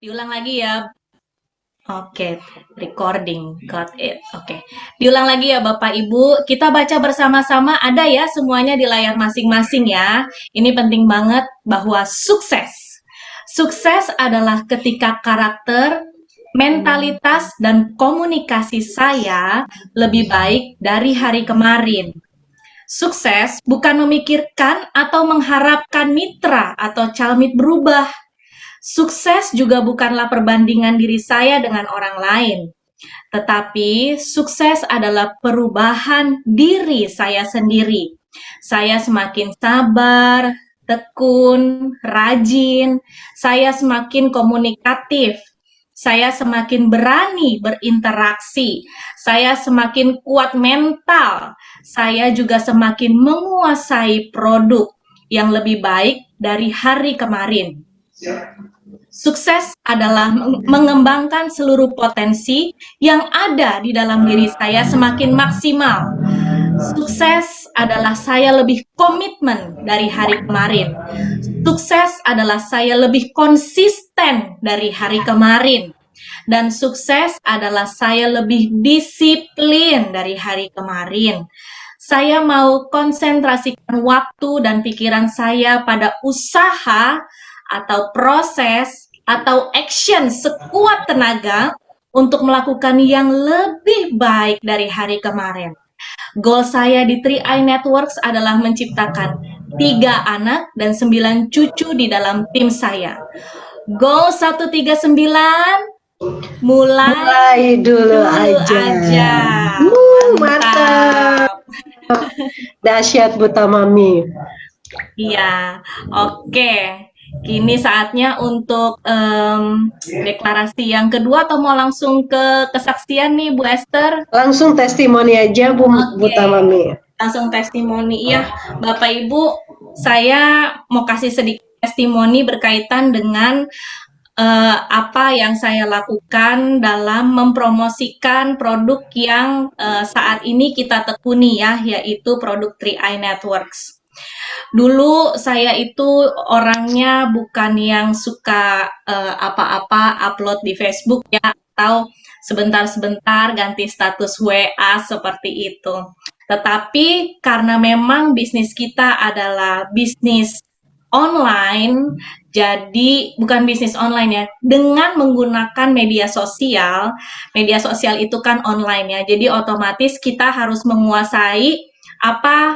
Diulang lagi ya. Oke, recording. Got it. Oke. Diulang lagi ya Bapak Ibu. Kita baca bersama-sama, ada ya semuanya di layar masing-masing ya. Ini penting banget bahwa sukses. Sukses adalah ketika karakter, mentalitas, dan komunikasi saya lebih baik dari hari kemarin. Sukses bukan memikirkan atau mengharapkan mitra atau calmit berubah. Sukses juga bukanlah perbandingan diri saya dengan orang lain, tetapi sukses adalah perubahan diri saya sendiri. Saya semakin sabar, tekun, rajin, saya semakin komunikatif, saya semakin berani berinteraksi, saya semakin kuat mental, saya juga semakin menguasai produk yang lebih baik dari hari kemarin. Sukses adalah mengembangkan seluruh potensi yang ada di dalam diri saya semakin maksimal. Sukses adalah saya lebih komitmen dari hari kemarin. Sukses adalah saya lebih konsisten dari hari kemarin. Dan sukses adalah saya lebih disiplin dari hari kemarin. Saya mau konsentrasikan waktu dan pikiran saya pada usaha atau proses atau action sekuat tenaga untuk melakukan yang lebih baik dari hari kemarin. Goal saya di 3i Networks adalah menciptakan 3 anak dan 9 cucu di dalam tim saya. Goal 139, mulai Mulai dulu dulu aja. aja. Mantap. Mantap. Dahsyat Buta Mami. Iya, oke. Kini saatnya untuk deklarasi yang kedua atau mau langsung ke kesaksian nih Bu Esther? Langsung testimoni aja Buta Oke, Mami. langsung testimoni. Iya, Bapak Ibu, saya mau kasih sedikit testimoni berkaitan dengan apa yang saya lakukan dalam mempromosikan produk yang saat ini kita tekuni ya, yaitu produk 3i Networks. Dulu saya itu orangnya bukan yang suka apa-apa upload di Facebook ya, atau sebentar-sebentar ganti status WA seperti itu. Tetapi karena memang bisnis kita adalah bisnis online, jadi bukan bisnis online ya, dengan menggunakan media sosial itu kan online ya, jadi otomatis kita harus menguasai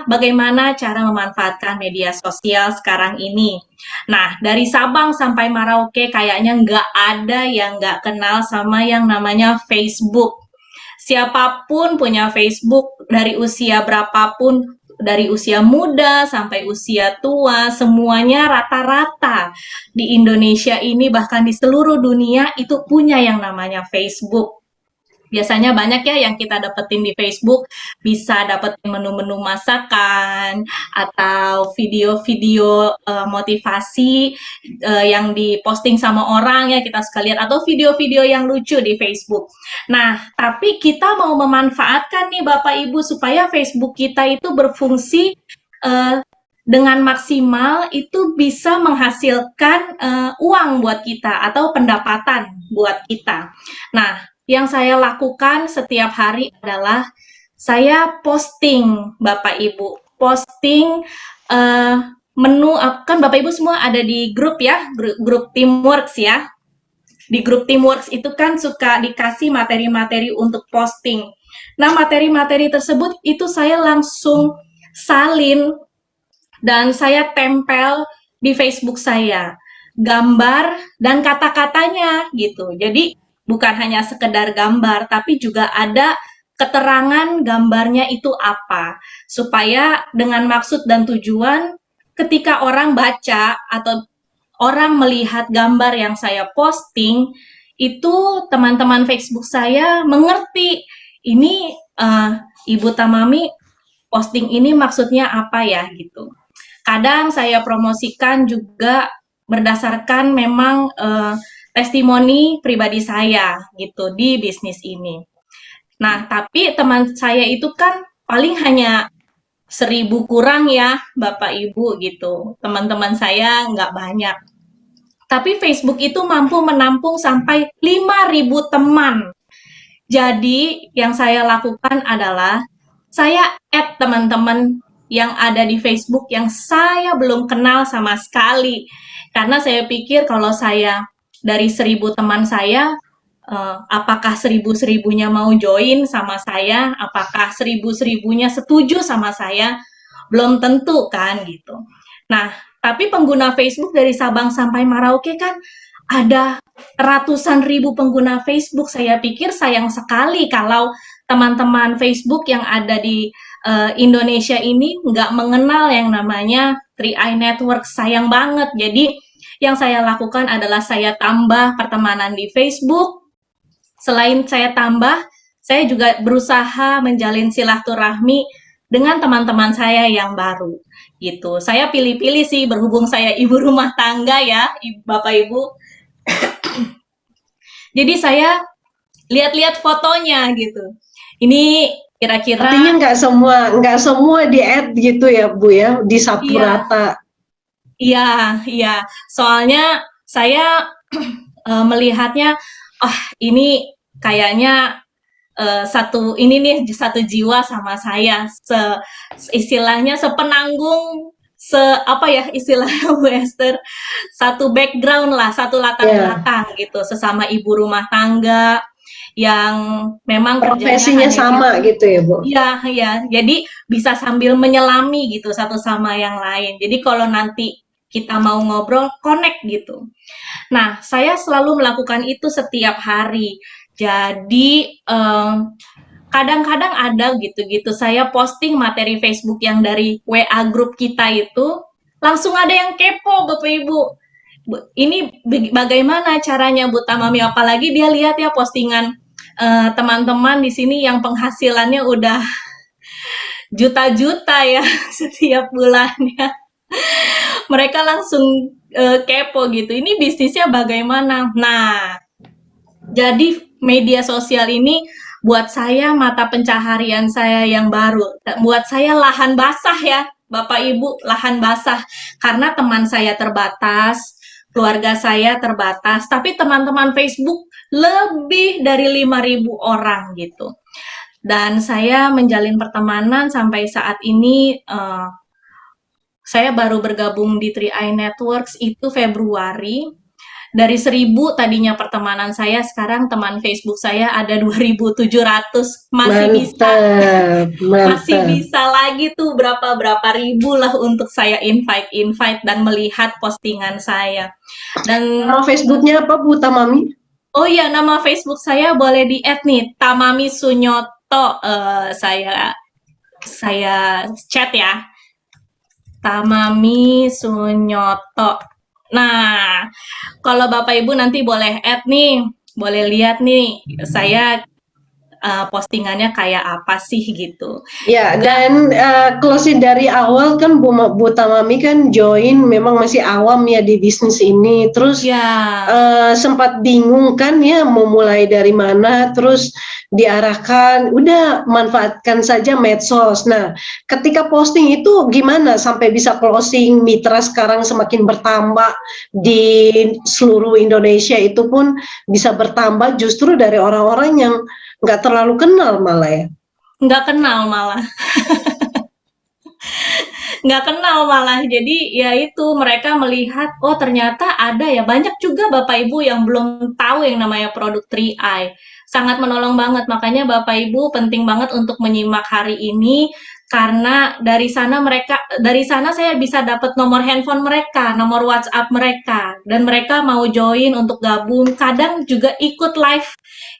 bagaimana cara memanfaatkan media sosial sekarang ini. Nah, dari Sabang sampai Merauke kayaknya nggak ada yang nggak kenal sama yang namanya Facebook. Siapapun punya Facebook, dari usia berapapun, dari usia muda sampai usia tua, semuanya rata-rata di Indonesia ini, bahkan di seluruh dunia, itu punya yang namanya Facebook. Biasanya banyak ya yang kita dapetin di Facebook, bisa dapetin menu-menu masakan atau video-video motivasi yang diposting sama orang ya, kita suka lihat, atau video-video yang lucu di Facebook. Nah, tapi kita mau memanfaatkan nih Bapak Ibu supaya Facebook kita itu berfungsi dengan maksimal, itu bisa menghasilkan uang buat kita atau pendapatan buat kita. Nah, yang saya lakukan setiap hari adalah saya posting, Bapak Ibu, posting menu, kan Bapak Ibu semua ada di grup ya, grup Teamworks ya. Di grup Teamworks itu kan suka dikasih materi-materi untuk posting. Nah, materi-materi tersebut itu saya langsung salin dan saya tempel di Facebook saya, gambar dan kata-katanya gitu. Jadi bukan hanya sekedar gambar, tapi juga ada keterangan gambarnya itu apa, supaya dengan maksud dan tujuan ketika orang baca atau orang melihat gambar yang saya posting, itu teman-teman Facebook saya mengerti, ini Ibu Tamami posting ini maksudnya apa ya gitu. Kadang saya promosikan juga berdasarkan memang testimoni pribadi saya gitu di bisnis ini. Nah, tapi teman saya itu kan paling hanya 1.000 kurang ya, Bapak Ibu gitu. Teman-teman saya nggak banyak. Tapi Facebook itu mampu menampung sampai 5.000 teman. Jadi yang saya lakukan adalah saya add teman-teman yang ada di Facebook yang saya belum kenal sama sekali. Karena saya pikir kalau saya dari 1.000 teman saya, apakah 1.000-1.000-nya mau join sama saya? Apakah 1.000-1.000-nya setuju sama saya? Belum tentu kan gitu. Nah, tapi pengguna Facebook dari Sabang sampai Merauke kan ada ratusan ribu pengguna Facebook. Saya pikir sayang sekali kalau teman-teman Facebook yang ada di Indonesia ini nggak mengenal yang namanya 3i Network. Sayang banget. Jadi yang saya lakukan adalah saya tambah pertemanan di Facebook. Selain saya tambah, saya juga berusaha menjalin silaturahmi dengan teman-teman saya yang baru gitu. Saya pilih-pilih sih berhubung saya ibu rumah tangga ya, Bapak Ibu. Jadi saya lihat-lihat fotonya gitu. Ini kira-kira Artinya nggak semua di-add gitu ya Bu ya, disapu iya, rata. iya. Soalnya saya melihatnya, ini kayaknya ini nih satu jiwa sama saya, istilahnya sepenanggung, apa ya istilahnya Bu Esther, satu background lah, satu latar Ya, belakang gitu, sesama ibu rumah tangga yang memang kerjanya profesinya hanya di sama gitu ya Bu. iya, iya. Jadi bisa sambil menyelami gitu satu sama yang lain. Jadi kalau nanti kita mau ngobrol, connect gitu. Nah, saya selalu melakukan itu setiap hari. Jadi, kadang-kadang ada gitu-gitu, saya posting materi Facebook yang dari WA grup kita itu, langsung ada yang kepo, Bapak Ibu. Ini bagaimana caranya Bu Tamami? Apalagi dia lihat ya postingan teman-teman di sini yang penghasilannya udah juta-juta ya setiap bulannya. Mereka langsung kepo gitu. Ini bisnisnya bagaimana? Nah, jadi media sosial ini buat saya mata pencaharian saya yang baru. Buat saya lahan basah ya, Bapak Ibu, lahan basah. Karena teman saya terbatas, keluarga saya terbatas, tapi teman-teman Facebook lebih dari 5.000 orang gitu. Dan saya menjalin pertemanan sampai saat ini, saya baru bergabung di 3i Networks itu Februari. Dari 1.000 tadinya pertemanan saya, sekarang teman Facebook saya ada 2.700. Mantap, Masih mantap. bisa lagi tuh berapa ribu lah untuk saya invite dan melihat postingan saya. Dan Nama Facebooknya apa Bu Tamami? oh iya, nama Facebook saya boleh di-add nih, Tamami Sunyoto. Saya chat ya, Tamami Sunyoto. Nah, kalau Bapak Ibu nanti boleh add nih, boleh lihat nih, saya postingannya kayak apa sih gitu. Ya, Juga dan closing dari awal kan Bu Tamami kan join memang masih awam ya di bisnis ini. Terus ya, sempat bingung kan ya mau mulai dari mana, terus diarahkan udah manfaatkan saja medsos. Nah, ketika posting itu gimana sampai bisa closing, mitra sekarang semakin bertambah di seluruh Indonesia, itu pun bisa bertambah justru dari orang-orang yang nggak terlalu kenal malah ya. nggak kenal malah. Nggak kenal malah. Jadi ya itu mereka melihat, oh ternyata ada ya banyak juga Bapak Ibu yang belum tahu yang namanya produk 3i. Sangat menolong banget. Makanya Bapak Ibu penting banget untuk menyimak hari ini karena dari sana saya bisa dapat nomor handphone mereka, nomor WhatsApp mereka dan mereka mau join untuk gabung. Kadang juga ikut live.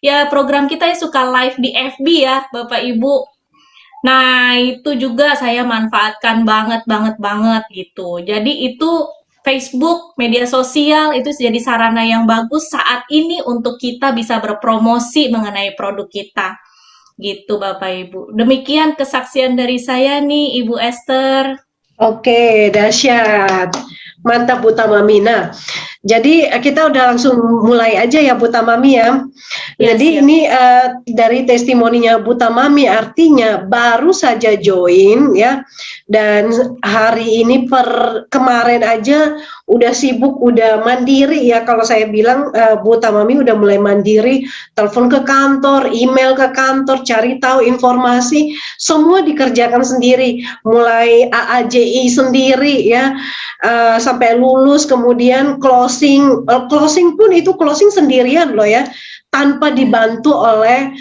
Ya program kita ya suka live di FB ya Bapak Ibu. Nah, itu juga saya manfaatkan banget gitu. Jadi itu Facebook, media sosial itu jadi sarana yang bagus saat ini untuk kita bisa berpromosi mengenai produk kita. Gitu Bapak Ibu. Demikian kesaksian dari saya nih Ibu Esther. Oke, dahsyat. Mantap Bu Tamami. Nah, jadi kita udah langsung mulai aja ya Bu Tamami ya. Ya, Jadi siap. ini dari testimoninya Bu Tamami artinya baru saja join ya, dan hari ini kemarin aja udah sibuk, udah mandiri ya. Kalau saya bilang Bu Tamami udah mulai mandiri, telepon ke kantor, email ke kantor, cari tahu informasi, semua dikerjakan sendiri, mulai AAJI sendiri ya, sampai lulus, kemudian closing pun itu closing sendirian loh ya, tanpa dibantu oleh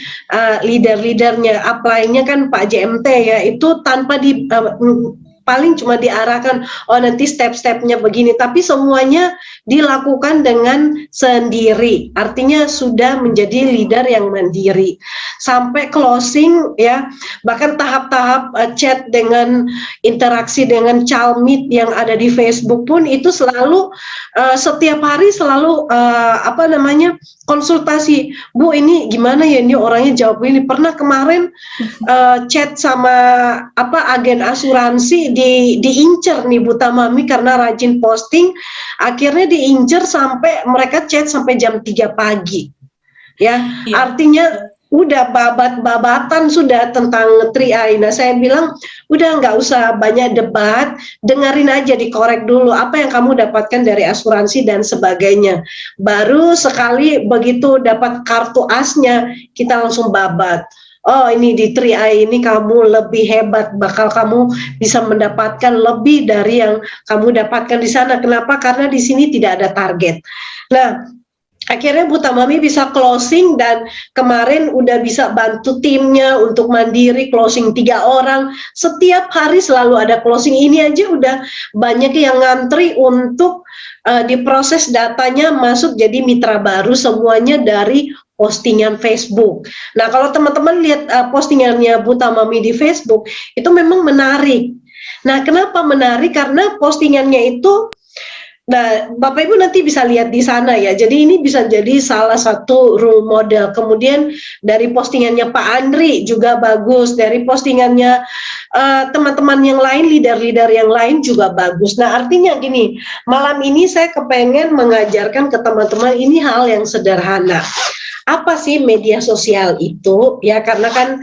leader-leadernya. Apply-nya kan Pak JMT ya, itu tanpa paling cuma diarahkan, oh nanti step-stepnya begini, tapi semuanya dilakukan dengan sendiri, artinya sudah menjadi leader yang mandiri sampai closing ya. Bahkan tahap-tahap chat dengan interaksi dengan calmit yang ada di Facebook pun itu selalu setiap hari selalu konsultasi, Bu ini gimana ya, ini orangnya jawab ini. Pernah kemarin chat sama agen asuransi diincer nih Bu Tamami karena rajin posting, akhirnya diincer sampai mereka chat sampai jam 3 pagi ya. Artinya udah babatan sudah tentang 3i. Nah saya bilang udah nggak usah banyak debat, dengerin aja, dikorek dulu apa yang kamu dapatkan dari asuransi dan sebagainya. Baru sekali begitu dapat kartu asnya kita langsung babat. Oh ini di 3i ini kamu lebih hebat, bakal kamu bisa mendapatkan lebih dari yang kamu dapatkan di sana. Kenapa? Karena di sini tidak ada target. Nah akhirnya Bu Tamami bisa closing, dan kemarin udah bisa bantu timnya untuk mandiri closing 3 orang. Setiap hari selalu ada closing. Ini aja udah banyak yang ngantri untuk diproses datanya masuk jadi mitra baru, semuanya dari postingan Facebook. Nah kalau teman-teman lihat postingannya Bu Tamami di Facebook itu memang menarik. Nah kenapa menarik? Karena postingannya itu, nah, Bapak Ibu nanti bisa lihat di sana ya. Jadi ini bisa jadi salah satu role model. Kemudian dari postingannya Pak Andri juga bagus. Dari postingannya teman-teman yang lain, leader-leader yang lain juga bagus. Nah, artinya gini, malam ini saya kepengen mengajarkan ke teman-teman ini hal yang sederhana. Apa sih media sosial itu? Ya karena kan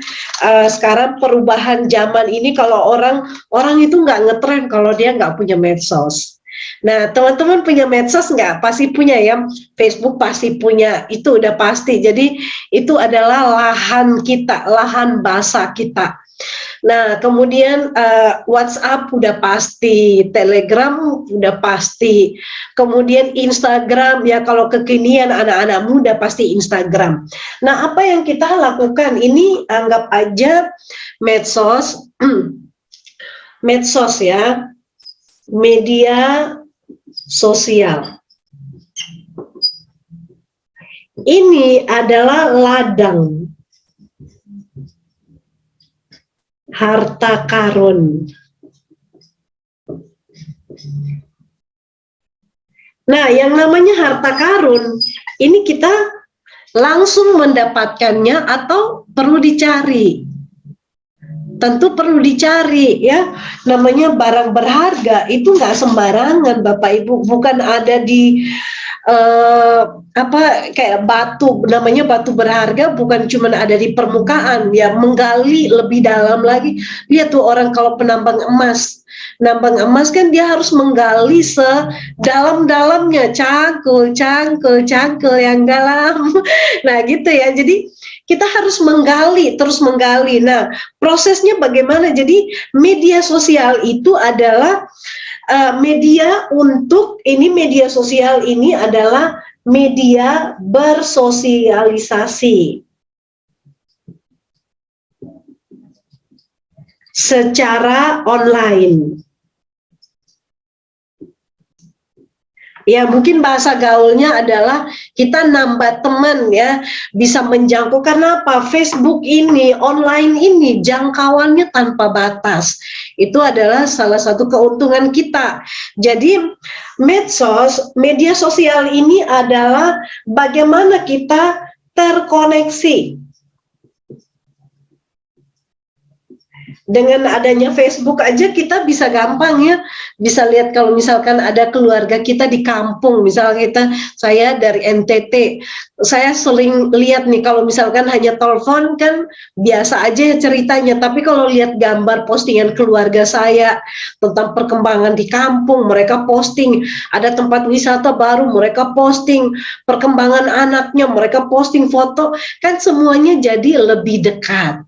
sekarang perubahan zaman ini, kalau orang itu nggak ngetren kalau dia nggak punya medsos. Nah, teman-teman punya medsos nggak? Pasti punya ya. Facebook pasti punya, itu udah pasti. Jadi itu adalah lahan kita, lahan basah kita. Nah, kemudian WhatsApp udah pasti, Telegram udah pasti, kemudian Instagram ya, kalau kekinian anak-anak muda pasti Instagram. Nah, apa yang kita lakukan ini, anggap aja medsos, medsos ya, media sosial. Ini adalah ladang harta karun. Nah, yang namanya harta karun, ini kita langsung mendapatkannya atau perlu dicari? Tentu perlu dicari ya, namanya barang berharga itu nggak sembarangan Bapak Ibu, bukan ada di kayak batu, namanya batu berharga bukan cuma ada di permukaan ya, menggali lebih dalam lagi. Lihat tuh orang kalau penambang emas, nambang emas kan dia harus menggali sedalam-dalamnya, cangkul yang dalam. Nah gitu ya, jadi kita harus menggali, terus menggali. Nah, prosesnya bagaimana? Jadi media sosial itu adalah media media sosial ini adalah media bersosialisasi secara online. Ya mungkin bahasa gaulnya adalah kita nambah teman ya, bisa menjangkau. Karena apa? Facebook ini, online ini jangkauannya tanpa batas. Itu adalah salah satu keuntungan kita. Jadi medsos, media sosial ini adalah bagaimana kita terkoneksi Dengan adanya Facebook aja kita bisa gampang ya, bisa lihat kalau misalkan ada keluarga kita di kampung, misalnya saya dari NTT, saya sering lihat nih kalau misalkan hanya telepon kan biasa aja ya ceritanya, tapi kalau lihat gambar postingan keluarga saya tentang perkembangan di kampung, mereka posting, ada tempat wisata baru, mereka posting, perkembangan anaknya, mereka posting foto, kan semuanya jadi lebih dekat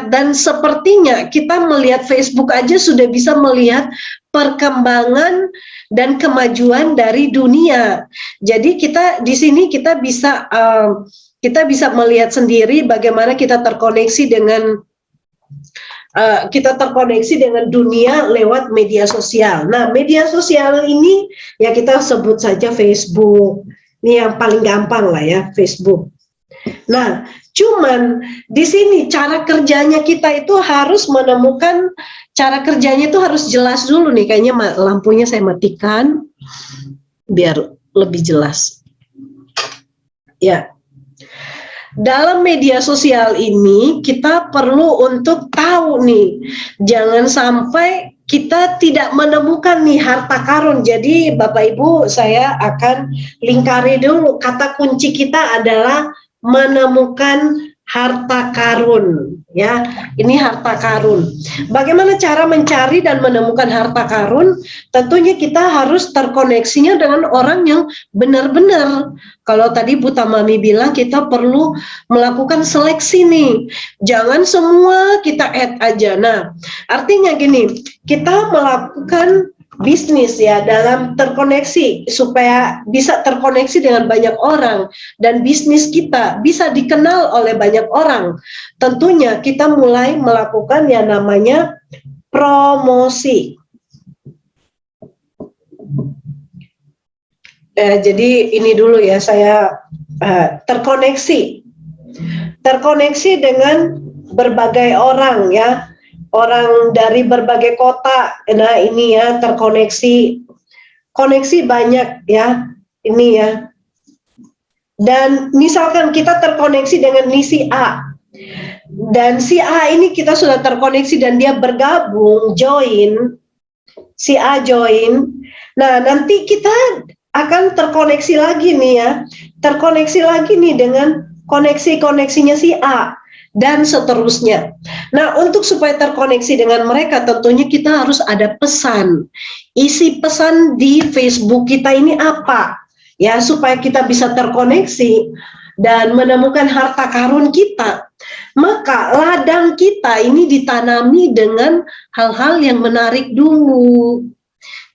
dan sepertinya kita melihat Facebook aja sudah bisa melihat perkembangan dan kemajuan dari dunia. Jadi kita di sini kita bisa melihat sendiri bagaimana kita terkoneksi dengan dunia lewat media sosial. Nah, media sosial ini ya kita sebut saja Facebook. Ini yang paling gampang lah ya, Facebook. Nah, cuman di sini cara kerjanya kita itu harus menemukan cara kerjanya itu harus jelas dulu nih. Kayaknya lampunya saya matikan biar lebih jelas. Ya. Dalam media sosial ini kita perlu untuk tahu nih, jangan sampai kita tidak menemukan nih harta karun. Jadi Bapak Ibu, saya akan lingkari dulu, kata kunci kita adalah menemukan harta karun, ya. Ini harta karun. Bagaimana cara mencari dan menemukan harta karun? Tentunya kita harus terkoneksinya dengan orang yang benar-benar. Kalau tadi Bu Tamami bilang kita perlu melakukan seleksi nih. Jangan semua kita add aja. Nah, artinya gini, kita melakukan bisnis ya dalam terkoneksi supaya bisa terkoneksi dengan banyak orang dan bisnis kita bisa dikenal oleh banyak orang. Tentunya kita mulai melakukan yang namanya promosi. Jadi ini dulu ya, saya terkoneksi dengan berbagai orang ya. Orang dari berbagai kota, nah ini ya koneksi banyak ya, ini ya. Dan misalkan kita terkoneksi dengan si A, dan si A ini kita sudah terkoneksi dan dia bergabung, si A join, nah nanti kita akan terkoneksi lagi nih ya, dengan koneksinya si A. Dan seterusnya. Nah, untuk supaya terkoneksi dengan mereka, tentunya kita harus ada pesan. Isi pesan di Facebook kita ini apa? Ya, supaya kita bisa terkoneksi dan menemukan harta karun kita. Maka ladang kita ini ditanami dengan hal-hal yang menarik dulu.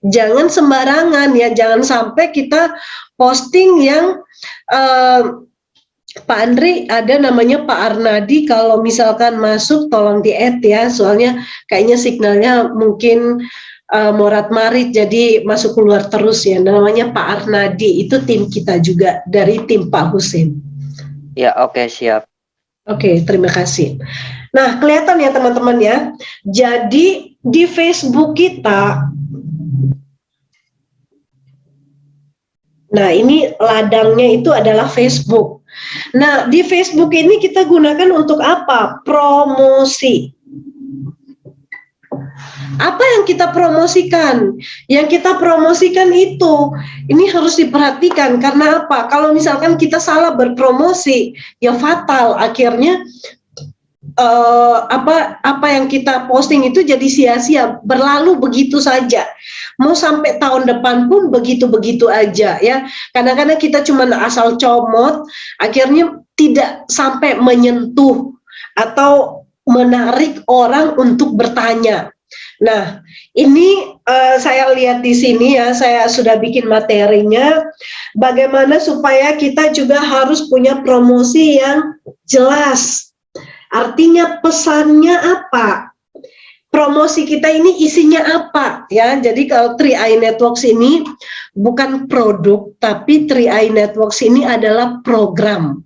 Jangan sembarangan ya, jangan sampai kita posting yang Pak Andri, ada namanya Pak Arnadi, kalau misalkan masuk tolong di-add ya, soalnya kayaknya signalnya mungkin morat-marit jadi masuk keluar terus ya. Namanya Pak Arnadi, itu tim kita juga dari tim Pak Husin. Ya, oke, siap. Oke, terima kasih. Nah, kelihatan ya teman-teman ya. Jadi di Facebook kita, nah ini ladangnya itu adalah Facebook. Nah, di Facebook ini kita gunakan untuk apa? Promosi. Apa yang kita promosikan? Yang kita promosikan itu, ini harus diperhatikan karena apa? Kalau misalkan kita salah berpromosi, ya fatal. Akhirnya apa yang kita posting itu jadi sia-sia, berlalu begitu saja. Mau sampai tahun depan pun begitu-begitu aja ya. Kadang-kadang kita cuma asal comot, akhirnya tidak sampai menyentuh atau menarik orang untuk bertanya. Nah, ini saya lihat di sini ya, saya sudah bikin materinya. Bagaimana supaya kita juga harus punya promosi yang jelas. Artinya pesannya apa? Promosi kita ini isinya apa ya? Jadi kalau 3i Networks ini bukan produk, tapi 3i Networks ini adalah program.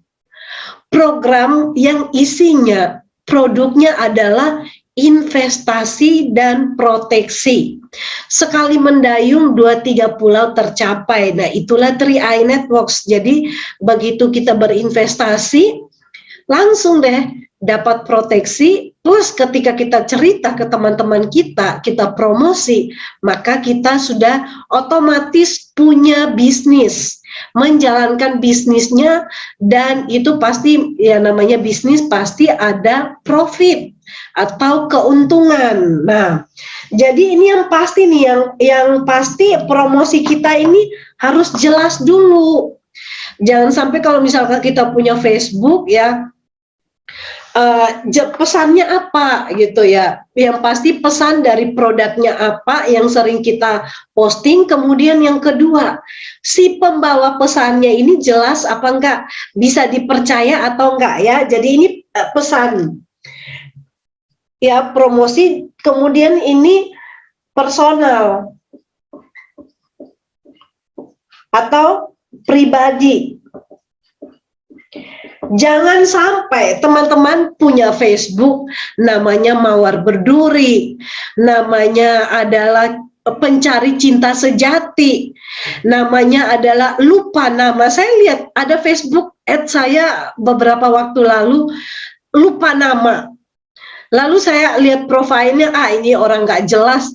Program yang isinya produknya adalah investasi dan proteksi. Sekali mendayung 2-3 pulau tercapai. Nah, itulah 3i Networks. Jadi begitu kita berinvestasi, langsung deh dapat proteksi, plus ketika kita cerita ke teman-teman kita, kita promosi, maka kita sudah otomatis punya bisnis, menjalankan bisnisnya, dan itu pasti, ya namanya bisnis pasti ada profit atau keuntungan. Nah, jadi ini yang pasti nih, yang pasti promosi kita ini harus jelas dulu. Jangan sampai kalau misalkan kita punya Facebook ya, pesannya apa gitu ya, yang pasti pesan dari produknya apa yang sering kita posting. Kemudian yang kedua, si pembawa pesannya ini jelas apa enggak, bisa dipercaya atau enggak ya. Jadi ini pesan ya, promosi. Kemudian ini personal atau pribadi. Jangan sampai teman-teman punya Facebook, namanya mawar berduri, namanya adalah pencari cinta sejati, namanya adalah lupa nama. Saya lihat ada Facebook saya beberapa waktu lalu, lupa nama. Lalu saya lihat profilnya, ini orang nggak jelas,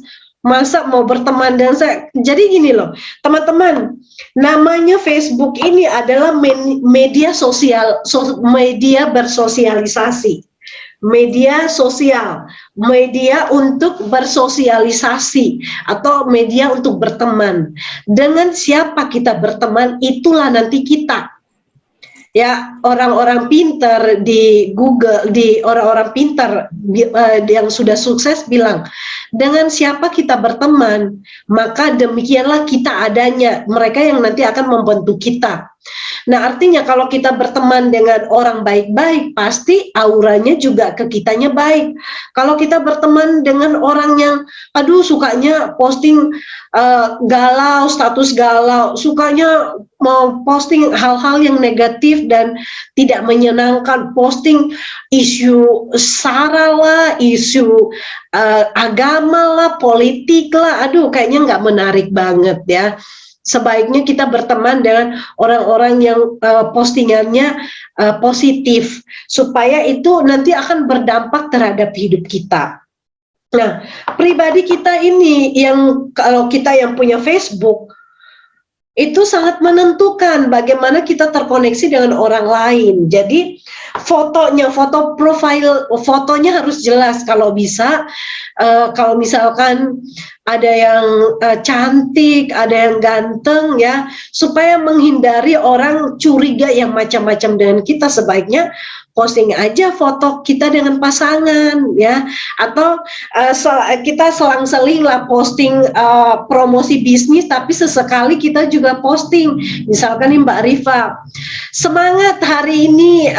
masa mau berteman dengan saya. Jadi gini loh, teman-teman, namanya Facebook ini adalah media sosial, media bersosialisasi, media sosial, media untuk bersosialisasi, atau media untuk berteman. Dengan siapa kita berteman, itulah nanti kita. Ya, orang-orang pintar di Google, di orang-orang pintar yang sudah sukses bilang, dengan siapa kita berteman, maka demikianlah kita adanya. Mereka yang nanti akan membentuk kita. Nah, artinya kalau kita berteman dengan orang baik-baik, pasti auranya juga ke kitanya baik. Kalau kita berteman dengan orang yang, sukanya posting galau, status galau, sukanya mau posting hal-hal yang negatif dan tidak menyenangkan, posting isu sara lah, isu agama lah, politik lah, kayaknya nggak menarik banget ya. Sebaiknya kita berteman dengan orang-orang yang postingannya positif, supaya itu nanti akan berdampak terhadap hidup kita. Nah, pribadi kita ini, yang kalau kita yang punya Facebook, itu sangat menentukan bagaimana kita terkoneksi dengan orang lain. Jadi fotonya, foto profil fotonya harus jelas kalau bisa. Kalau misalkan ada yang cantik, ada yang ganteng ya, supaya menghindari orang curiga yang macam-macam dengan kita, sebaiknya posting aja foto kita dengan pasangan ya, atau kita selang-seling lah posting promosi bisnis, tapi sesekali kita juga posting, misalkan nih Mbak Rifa, semangat hari ini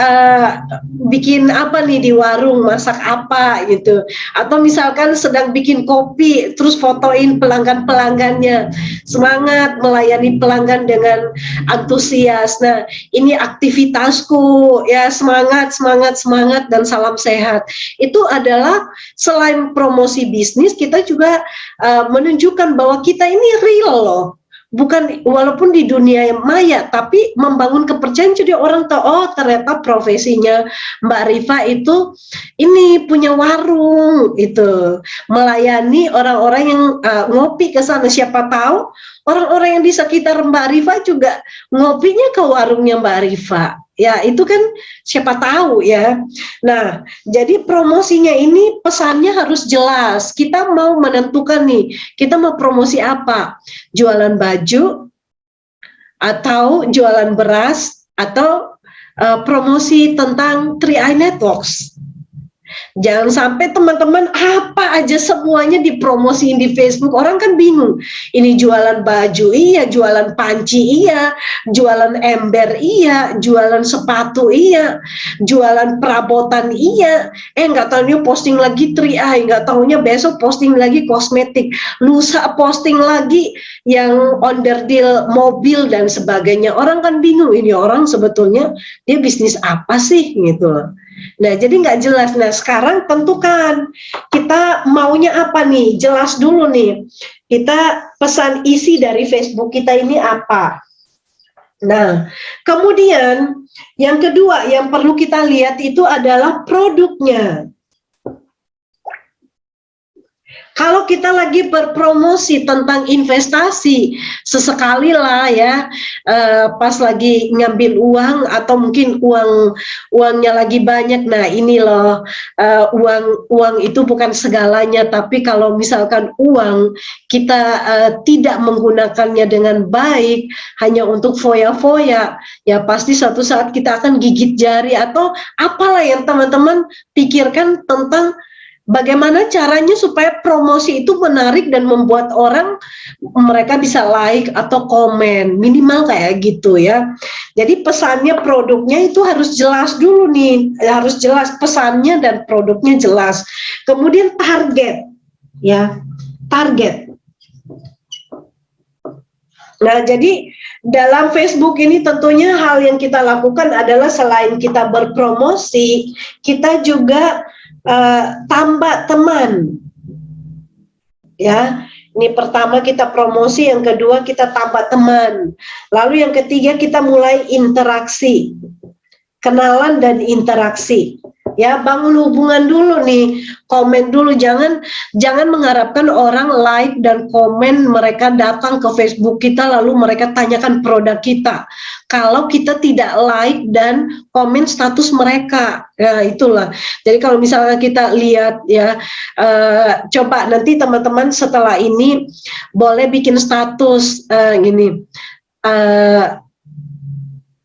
bikin apa nih di warung, masak apa gitu, atau misalkan sedang bikin kopi terus fotoin pelanggan-pelanggannya, semangat melayani pelanggan dengan antusias. Nah, ini aktivitasku ya, semangat dan salam sehat. Itu adalah selain promosi bisnis, kita juga menunjukkan bahwa kita ini real loh. Bukan, walaupun di dunia yang maya, tapi membangun kepercayaan. Jadi orang tahu, ternyata profesinya Mbak Rifa itu ini punya warung, itu melayani orang-orang yang ngopi ke sana. Siapa tahu orang-orang yang di sekitar Mbak Rifa juga ngopinya ke warungnya Mbak Rifa. Ya, itu kan siapa tahu ya. Nah, jadi promosinya ini pesannya harus jelas. Kita mau menentukan nih, kita mau promosi apa? Jualan baju, atau jualan beras, atau promosi tentang 3i Networks. Jangan sampai teman-teman apa aja semuanya dipromosiin di Facebook. Orang kan bingung, ini jualan baju iya, jualan panci iya, jualan ember iya, jualan sepatu iya, jualan perabotan iya, nggak tahunya posting lagi 3i, nggak tahunya besok posting lagi kosmetik, lusa posting lagi yang onderdil mobil dan sebagainya. Orang kan bingung, ini orang sebetulnya dia bisnis apa sih gitu. Nah, jadi nggak jelas. Nah, sekarang tentukan kita maunya apa nih, jelas dulu nih. Kita pesan isi dari Facebook kita ini apa. Nah, kemudian yang kedua yang perlu kita lihat itu adalah produknya. Kalau kita lagi berpromosi tentang investasi, sesekali lah ya, pas lagi ngambil uang atau mungkin uangnya lagi banyak. Nah ini loh, uang itu bukan segalanya. Tapi kalau misalkan uang kita tidak menggunakannya dengan baik, hanya untuk foya-foya, ya pasti suatu saat kita akan gigit jari atau apalah yang teman-teman pikirkan tentang bagaimana caranya supaya promosi itu menarik dan membuat orang mereka bisa like atau komen, minimal kayak gitu ya. Jadi pesannya, produknya itu harus jelas dulu nih, harus jelas pesannya dan produknya jelas. Kemudian target, ya, target. Nah, jadi dalam Facebook ini tentunya hal yang kita lakukan adalah selain kita berpromosi, kita juga tambah teman, ya. Ini pertama kita promosi, yang kedua kita tambah teman, lalu yang ketiga kita mulai interaksi, kenalan dan interaksi. Ya, bangun hubungan dulu nih, komen dulu, jangan mengharapkan orang like dan komen, mereka datang ke Facebook kita lalu mereka tanyakan produk kita kalau kita tidak like dan komen status mereka. Ya itulah, jadi kalau misalnya kita lihat ya, coba nanti teman-teman setelah ini boleh bikin status gini,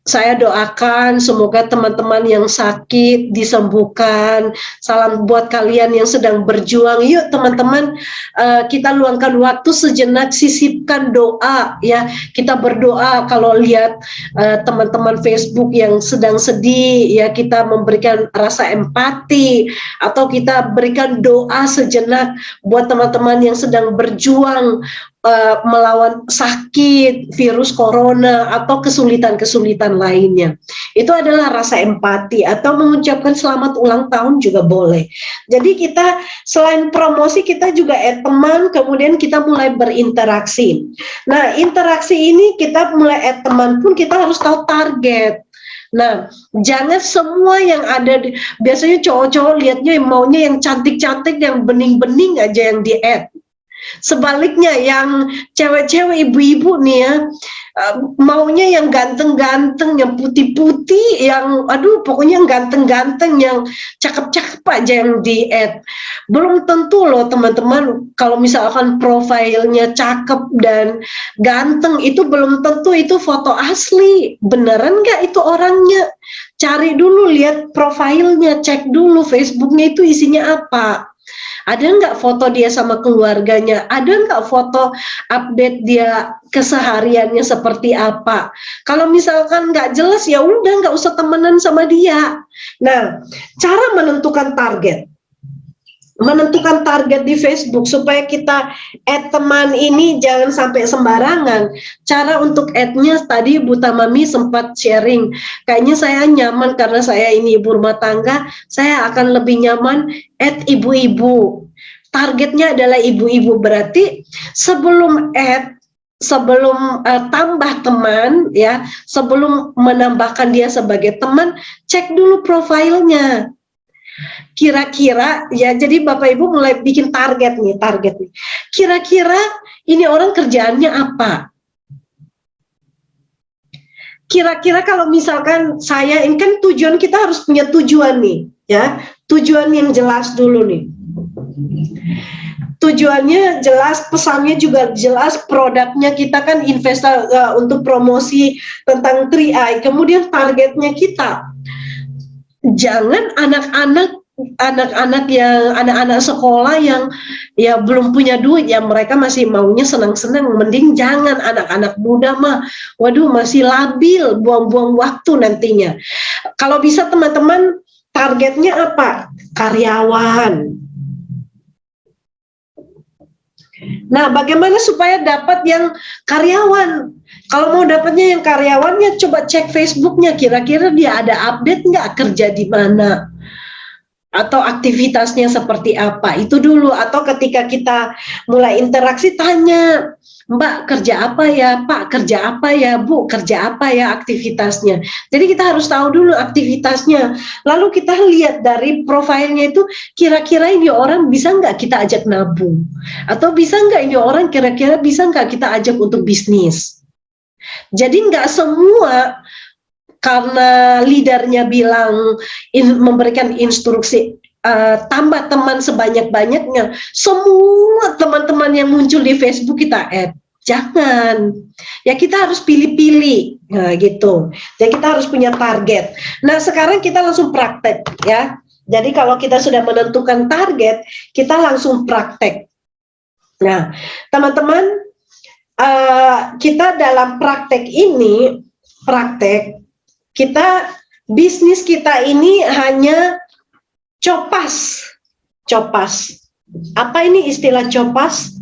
saya doakan semoga teman-teman yang sakit disembuhkan. Salam buat kalian yang sedang berjuang. Yuk teman-teman, kita luangkan waktu sejenak, sisipkan doa ya. Kita berdoa kalau lihat teman-teman Facebook yang sedang sedih ya, kita memberikan rasa empati atau kita berikan doa sejenak buat teman-teman yang sedang berjuang melawan sakit, virus corona atau kesulitan-kesulitan lainnya. Itu adalah rasa empati, atau mengucapkan selamat ulang tahun juga boleh. Jadi kita selain promosi, kita juga add teman, kemudian kita mulai berinteraksi. Nah, interaksi ini kita mulai add teman pun kita harus tahu target. Nah, jangan semua yang ada biasanya cowok-cowok lihatnya maunya yang cantik-cantik, yang bening-bening aja yang di-add. Sebaliknya yang cewek-cewek, ibu-ibu nih ya, maunya yang ganteng-ganteng, yang putih-putih, yang aduh pokoknya yang ganteng-ganteng, yang cakep-cakep aja yang di-add. Belum tentu loh teman-teman, kalau misalkan profilnya cakep dan ganteng, itu belum tentu itu foto asli. Beneran nggak itu orangnya? Cari dulu, lihat profilnya, cek dulu Facebooknya itu isinya apa. Ada nggak foto dia sama keluarganya? Ada nggak foto update dia kesehariannya seperti apa? Kalau misalkan nggak jelas, ya udah nggak usah temenan sama dia. Nah, cara menentukan target. Menentukan target di Facebook supaya kita add teman ini jangan sampai sembarangan. Cara untuk add-nya tadi Bu Tamami sempat sharing. Kayaknya saya nyaman karena saya ini ibu rumah tangga, saya akan lebih nyaman add ibu-ibu. Targetnya adalah ibu-ibu, berarti sebelum add, sebelum tambah teman ya, sebelum menambahkan dia sebagai teman, cek dulu profilnya. Kira-kira ya, jadi Bapak Ibu mulai bikin target nih. Kira-kira ini orang kerjaannya apa? Kira-kira kalau misalkan saya, ini kan tujuan, kita harus punya tujuan nih ya. Tujuan yang jelas dulu nih. Tujuannya jelas, pesannya juga jelas, produknya kita kan investasi untuk promosi tentang 3i. Kemudian targetnya kita. Jangan anak-anak sekolah yang ya belum punya duit, ya mereka masih maunya senang-senang, mending jangan. Anak-anak muda mah waduh masih labil, buang-buang waktu nantinya. Kalau bisa teman-teman targetnya apa? Karyawan. Nah, bagaimana supaya dapat yang karyawan? Kalau mau dapatnya yang karyawannya, coba cek Facebooknya, kira-kira dia ada update nggak, kerja di mana. atau aktivitasnya seperti apa, itu dulu. Atau ketika kita mulai interaksi, tanya, Mbak kerja apa ya, Pak kerja apa ya, Bu kerja apa ya aktivitasnya. Jadi kita harus tahu dulu aktivitasnya, lalu kita lihat dari profilnya itu, kira-kira ini orang bisa nggak kita ajak nabung, atau bisa nggak ini orang kira-kira bisa nggak kita ajak untuk bisnis. Jadi nggak semua karena leadernya bilang memberikan instruksi tambah teman sebanyak-banyaknya, semua teman-teman yang muncul di Facebook kita add. Jangan, ya kita harus pilih-pilih, nah gitu. Jadi kita harus punya target. Nah sekarang kita langsung praktek ya. Jadi kalau kita sudah menentukan target, kita langsung praktek. Nah teman-teman, kita dalam praktek ini, kita bisnis kita ini hanya copas. Apa ini istilah copas?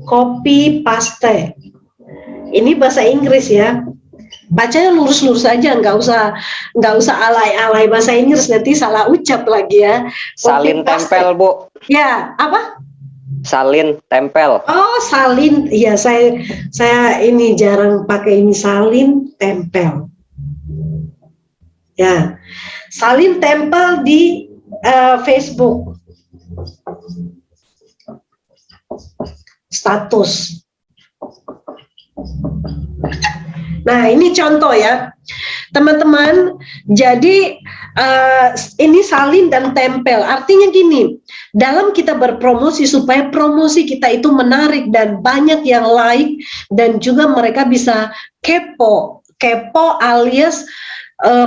Copy paste. Ini bahasa Inggris ya. Bacanya lurus-lurus aja, nggak usah alay-alay bahasa Inggris, nanti salah ucap lagi ya. Salin tempel, Bu. Ya, apa? Salin tempel. Oh, salin. Iya, saya ini jarang pakai ini, salin tempel. Ya, salin tempel di Facebook status. Nah ini contoh ya teman-teman. Jadi ini salin dan tempel, artinya gini, dalam kita berpromosi supaya promosi kita itu menarik dan banyak yang like, dan juga mereka bisa kepo alias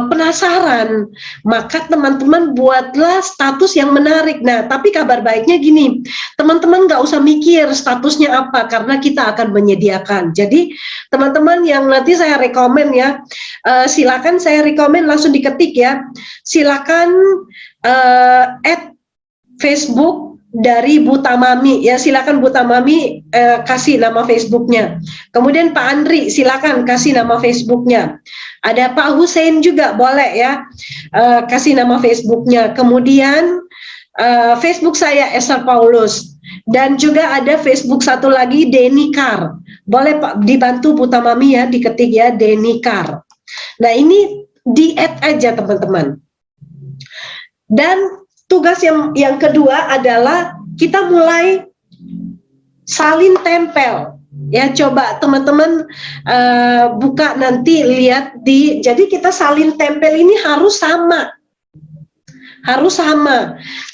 penasaran, maka teman-teman buatlah status yang menarik. Nah tapi kabar baiknya gini, teman-teman nggak usah mikir statusnya apa, karena kita akan menyediakan. Jadi teman-teman yang nanti saya rekomen ya, silakan saya rekomen langsung diketik ya, silakan add Facebook dari Bu Tamami ya, silakan Bu Tamami kasih nama Facebooknya. Kemudian Pak Andri silakan kasih nama Facebooknya. Ada Pak Hussein juga boleh ya, kasih nama Facebooknya. Kemudian Facebook saya Esther Paulus, dan juga ada Facebook satu lagi Denny Car. Boleh Pak dibantu Bu Tamami ya, diketik ya Denny Car. Nah ini di add aja teman-teman. Dan tugas yang kedua adalah kita mulai salin tempel ya. Coba teman-teman buka nanti lihat jadi kita salin tempel ini harus sama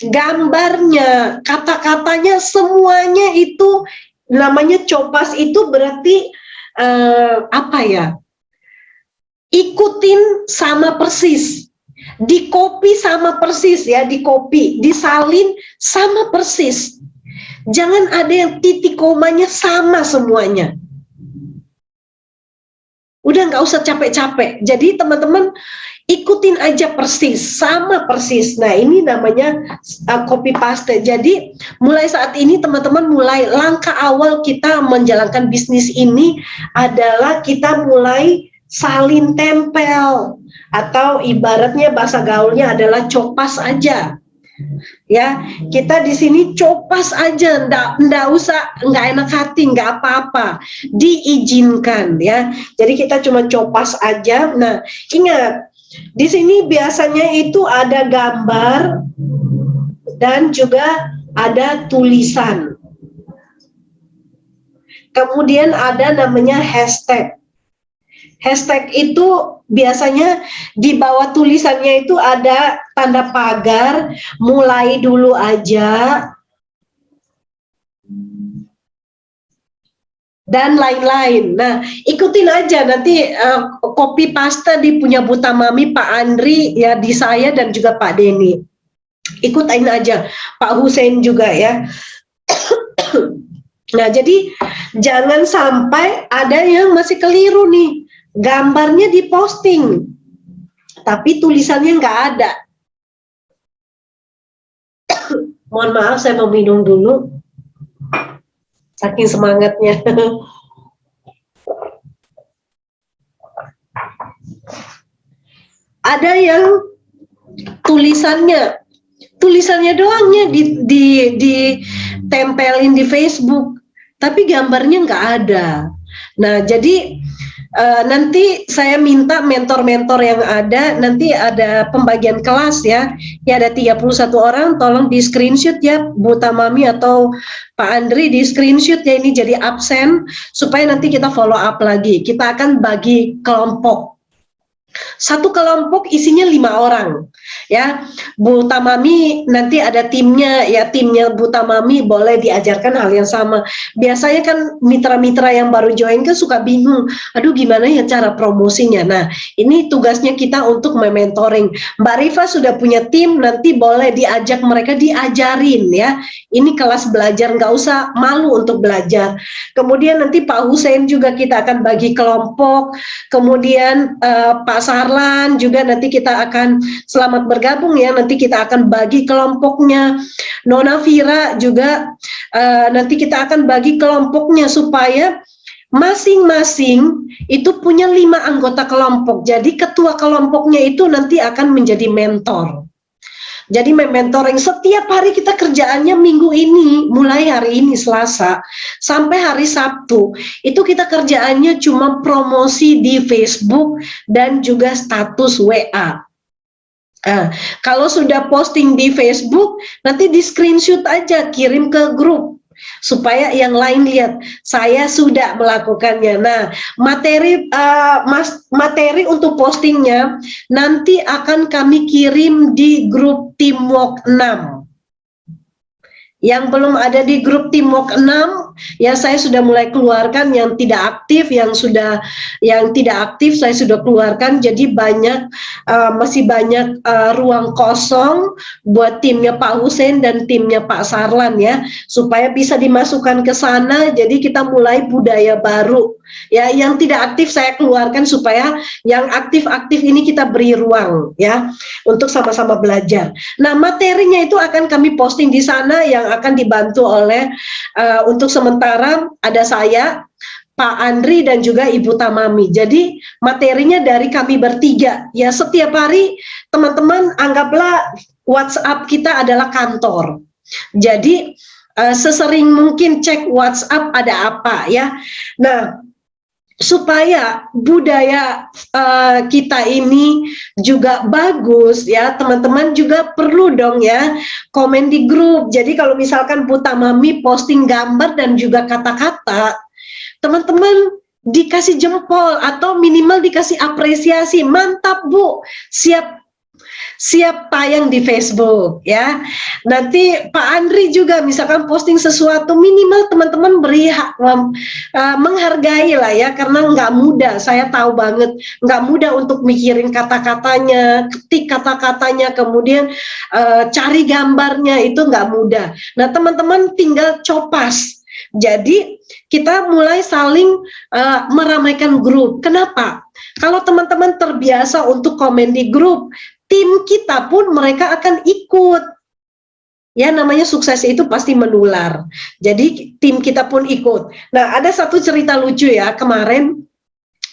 gambarnya, kata-katanya, semuanya itu namanya copas. Itu berarti apa ya, ikutin sama persis, di copy sama persis ya, di copy, disalin sama persis. Jangan ada yang titik komanya sama semuanya. Udah nggak usah capek-capek. Jadi teman-teman ikutin aja persis, sama persis. Nah ini namanya copy paste. Jadi mulai saat ini teman-teman, mulai langkah awal kita menjalankan bisnis ini adalah kita mulai salin tempel, atau ibaratnya bahasa gaulnya adalah copas aja. Ya, kita di sini copas aja, nggak usah, nggak enak hati, nggak apa-apa, diizinkan ya. Jadi kita cuma copas aja. Nah, ingat di sini biasanya itu ada gambar dan juga ada tulisan. Kemudian ada namanya hashtag. Hashtag itu biasanya di bawah tulisannya itu ada tanda pagar, mulai dulu aja, dan lain-lain. Nah, ikutin aja nanti copy paste di punya Bu Tamami, Pak Andri, ya di saya dan juga Pak Denny. Ikutin aja, Pak Hussein juga ya. Nah, jadi jangan sampai ada yang masih keliru nih. Gambarnya diposting, tapi tulisannya nggak ada. Mohon maaf, saya mau minum dulu. Saking semangatnya. Ada yang tulisannya doangnya ditempelin di Facebook, tapi gambarnya nggak ada. Nah, jadi nanti saya minta mentor-mentor yang ada, nanti ada pembagian kelas ya. Ya ada 31 orang, tolong di screenshot ya Bu Tamami atau Pak Andri, di screenshot ya, ini jadi absen supaya nanti kita follow up lagi. Kita akan bagi kelompok. Satu kelompok isinya 5 orang ya. Bu Tamami nanti ada timnya ya, timnya Bu Tamami boleh diajarkan hal yang sama. Biasanya kan mitra-mitra yang baru join kan suka bingung, aduh gimana ya cara promosinya. Nah, ini tugasnya kita untuk mementoring. Mbak Rifa sudah punya tim, nanti boleh diajak mereka diajarin ya. Ini kelas belajar, nggak usah malu untuk belajar. Kemudian nanti Pak Hussein juga kita akan bagi kelompok. Kemudian Pak Sarlan juga nanti kita akan, selamat bergabung ya, nanti kita akan bagi kelompoknya. Nona Vira juga nanti kita akan bagi kelompoknya supaya masing-masing itu punya 5 anggota kelompok. Jadi ketua kelompoknya itu nanti akan menjadi mentor. Jadi mementoring setiap hari, kita kerjaannya minggu ini, mulai hari ini Selasa sampai hari Sabtu, itu kita kerjaannya cuma promosi di Facebook dan juga status WA. Nah, kalau sudah posting di Facebook, nanti di screenshot aja, kirim ke grup supaya yang lain lihat saya sudah melakukannya. Nah, materi untuk postingnya nanti akan kami kirim di grup Teamwork 6. Yang belum ada di grup Teamwork 6 ya, saya sudah mulai keluarkan. Yang tidak aktif, yang tidak aktif saya sudah keluarkan. Jadi masih banyak ruang kosong buat timnya Pak Hussein dan timnya Pak Sarlan ya, supaya bisa dimasukkan ke sana. Jadi kita mulai budaya baru ya. Yang tidak aktif saya keluarkan supaya yang aktif-aktif ini kita beri ruang ya untuk sama-sama belajar. Nah, materinya itu akan kami posting di sana, yang akan dibantu oleh untuk sementara ada saya, Pak Andri dan juga Ibu Tamami. Jadi materinya dari kami bertiga ya. Setiap hari teman-teman anggaplah WhatsApp kita adalah kantor. Jadi sesering mungkin cek WhatsApp ada apa ya. Nah, supaya budaya kita ini juga bagus ya, teman-teman juga perlu dong ya komen di grup. Jadi kalau misalkan Bu Tamami posting gambar dan juga kata-kata, teman-teman dikasih jempol atau minimal dikasih apresiasi, mantap Bu, siap tayang di Facebook ya. Nanti Pak Andri juga misalkan posting sesuatu, minimal teman-teman beri menghargai lah ya, karena nggak mudah, saya tahu banget nggak mudah untuk mikirin kata-katanya, ketik kata-katanya, kemudian cari gambarnya, itu nggak mudah. Nah, teman-teman tinggal copas. Jadi kita mulai saling meramaikan grup. Kenapa? Kalau teman-teman terbiasa untuk komen di grup, tim kita pun mereka akan ikut. Ya, namanya sukses itu pasti menular. Jadi tim kita pun ikut. Nah, ada satu cerita lucu ya, kemarin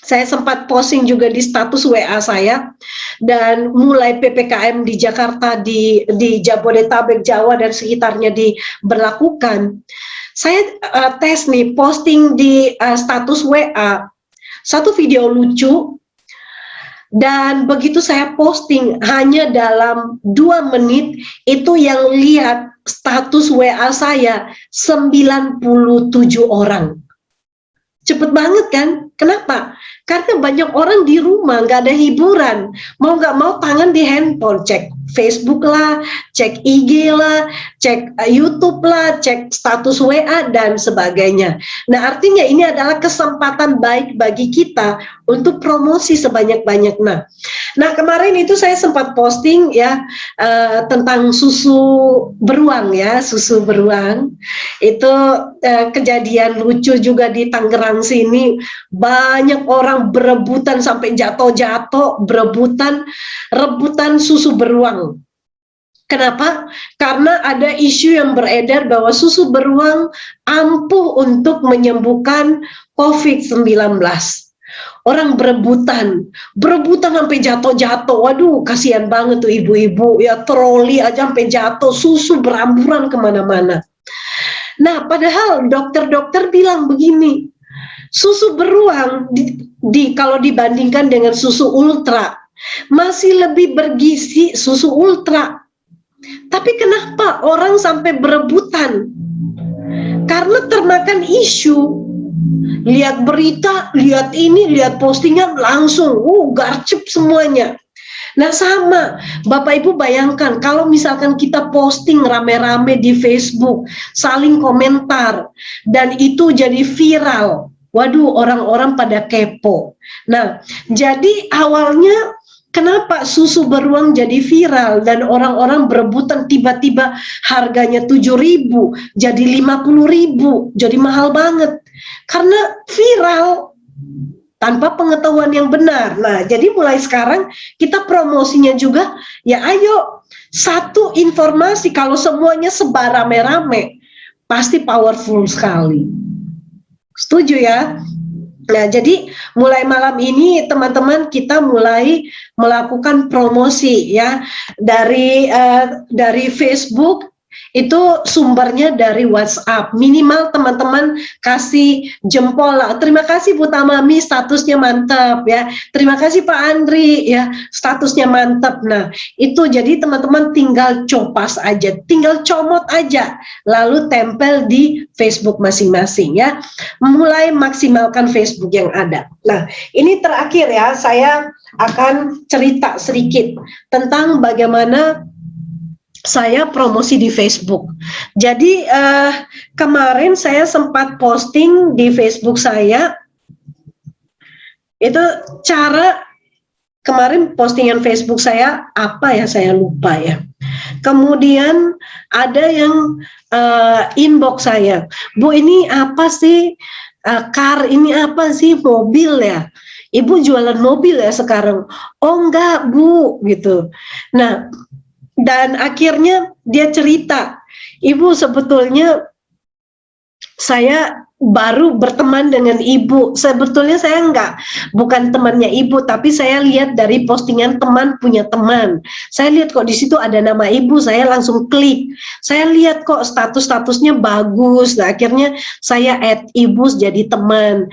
saya sempat posting juga di status WA saya, dan mulai PPKM di Jakarta, di Jabodetabek, Jawa dan sekitarnya diberlakukan. Saya tes nih, posting di status WA satu video lucu, dan begitu saya posting hanya dalam 2 menit itu yang lihat status WA saya 97 orang. Cepet banget kan? Kenapa? Karena banyak orang di rumah, nggak ada hiburan, mau nggak mau tangan di handphone, cek Facebook lah, cek IG lah, cek YouTube lah, cek status WA dan sebagainya. Nah, artinya ini adalah kesempatan baik bagi kita untuk promosi sebanyak-banyaknya. Nah, kemarin itu saya sempat posting ya tentang susu beruang ya, susu beruang. Itu kejadian lucu juga di Tangerang sini, banyak orang berebutan sampai jatuh-jatuh, rebutan susu beruang. Kenapa? Karena ada isu yang beredar bahwa susu beruang ampuh untuk menyembuhkan COVID-19. Orang berebutan sampai jatuh-jatuh. Waduh, kasihan banget tuh ibu-ibu ya, troli aja sampai jatuh, susu beramburan kemana-mana. Nah, padahal dokter-dokter bilang begini, susu beruang kalau dibandingkan dengan susu ultra masih lebih bergizi susu ultra. Tapi kenapa orang sampai berebutan? Karena termakan isu. Lihat berita, lihat ini, lihat postingan, langsung garcep semuanya. Nah sama, Bapak Ibu bayangkan kalau misalkan kita posting rame-rame di Facebook, saling komentar, dan itu jadi viral. Waduh, orang-orang pada kepo. Nah, jadi awalnya kenapa susu beruang jadi viral dan orang-orang berebutan, tiba-tiba harganya 7.000 jadi 50.000, jadi mahal banget. Karena viral tanpa pengetahuan yang benar. Nah, jadi mulai sekarang kita promosinya juga, ya ayo, satu informasi kalau semuanya sebar rame-rame, pasti powerful sekali. Setuju ya? Nah, jadi mulai malam ini teman-teman kita mulai melakukan promosi ya dari Facebook. Itu sumbernya dari WhatsApp. Minimal teman-teman kasih jempol lah. Terima kasih Bu Tamami, statusnya mantap ya. Terima kasih Pak Andri ya, statusnya mantap. Nah, itu jadi teman-teman tinggal copas aja, tinggal comot aja, lalu tempel di Facebook masing-masing ya. Mulai maksimalkan Facebook yang ada. Nah, ini terakhir ya, saya akan cerita sedikit tentang bagaimana saya promosi di Facebook. Jadi kemarin saya sempat posting di Facebook saya, itu cara kemarin postingan Facebook saya apa ya, saya lupa ya. Kemudian ada yang inbox saya, Bu ini apa sih, car ini apa sih, mobil ya? Ibu jualan mobil ya sekarang? Oh enggak Bu, gitu. Nah, dan akhirnya dia cerita, Ibu sebetulnya saya baru berteman dengan Ibu. Sebetulnya saya bukan temannya Ibu, tapi saya lihat dari postingan teman punya teman. Saya lihat kok di situ ada nama Ibu, saya langsung klik. Saya lihat kok status-statusnya bagus. Nah, akhirnya saya add Ibu jadi teman.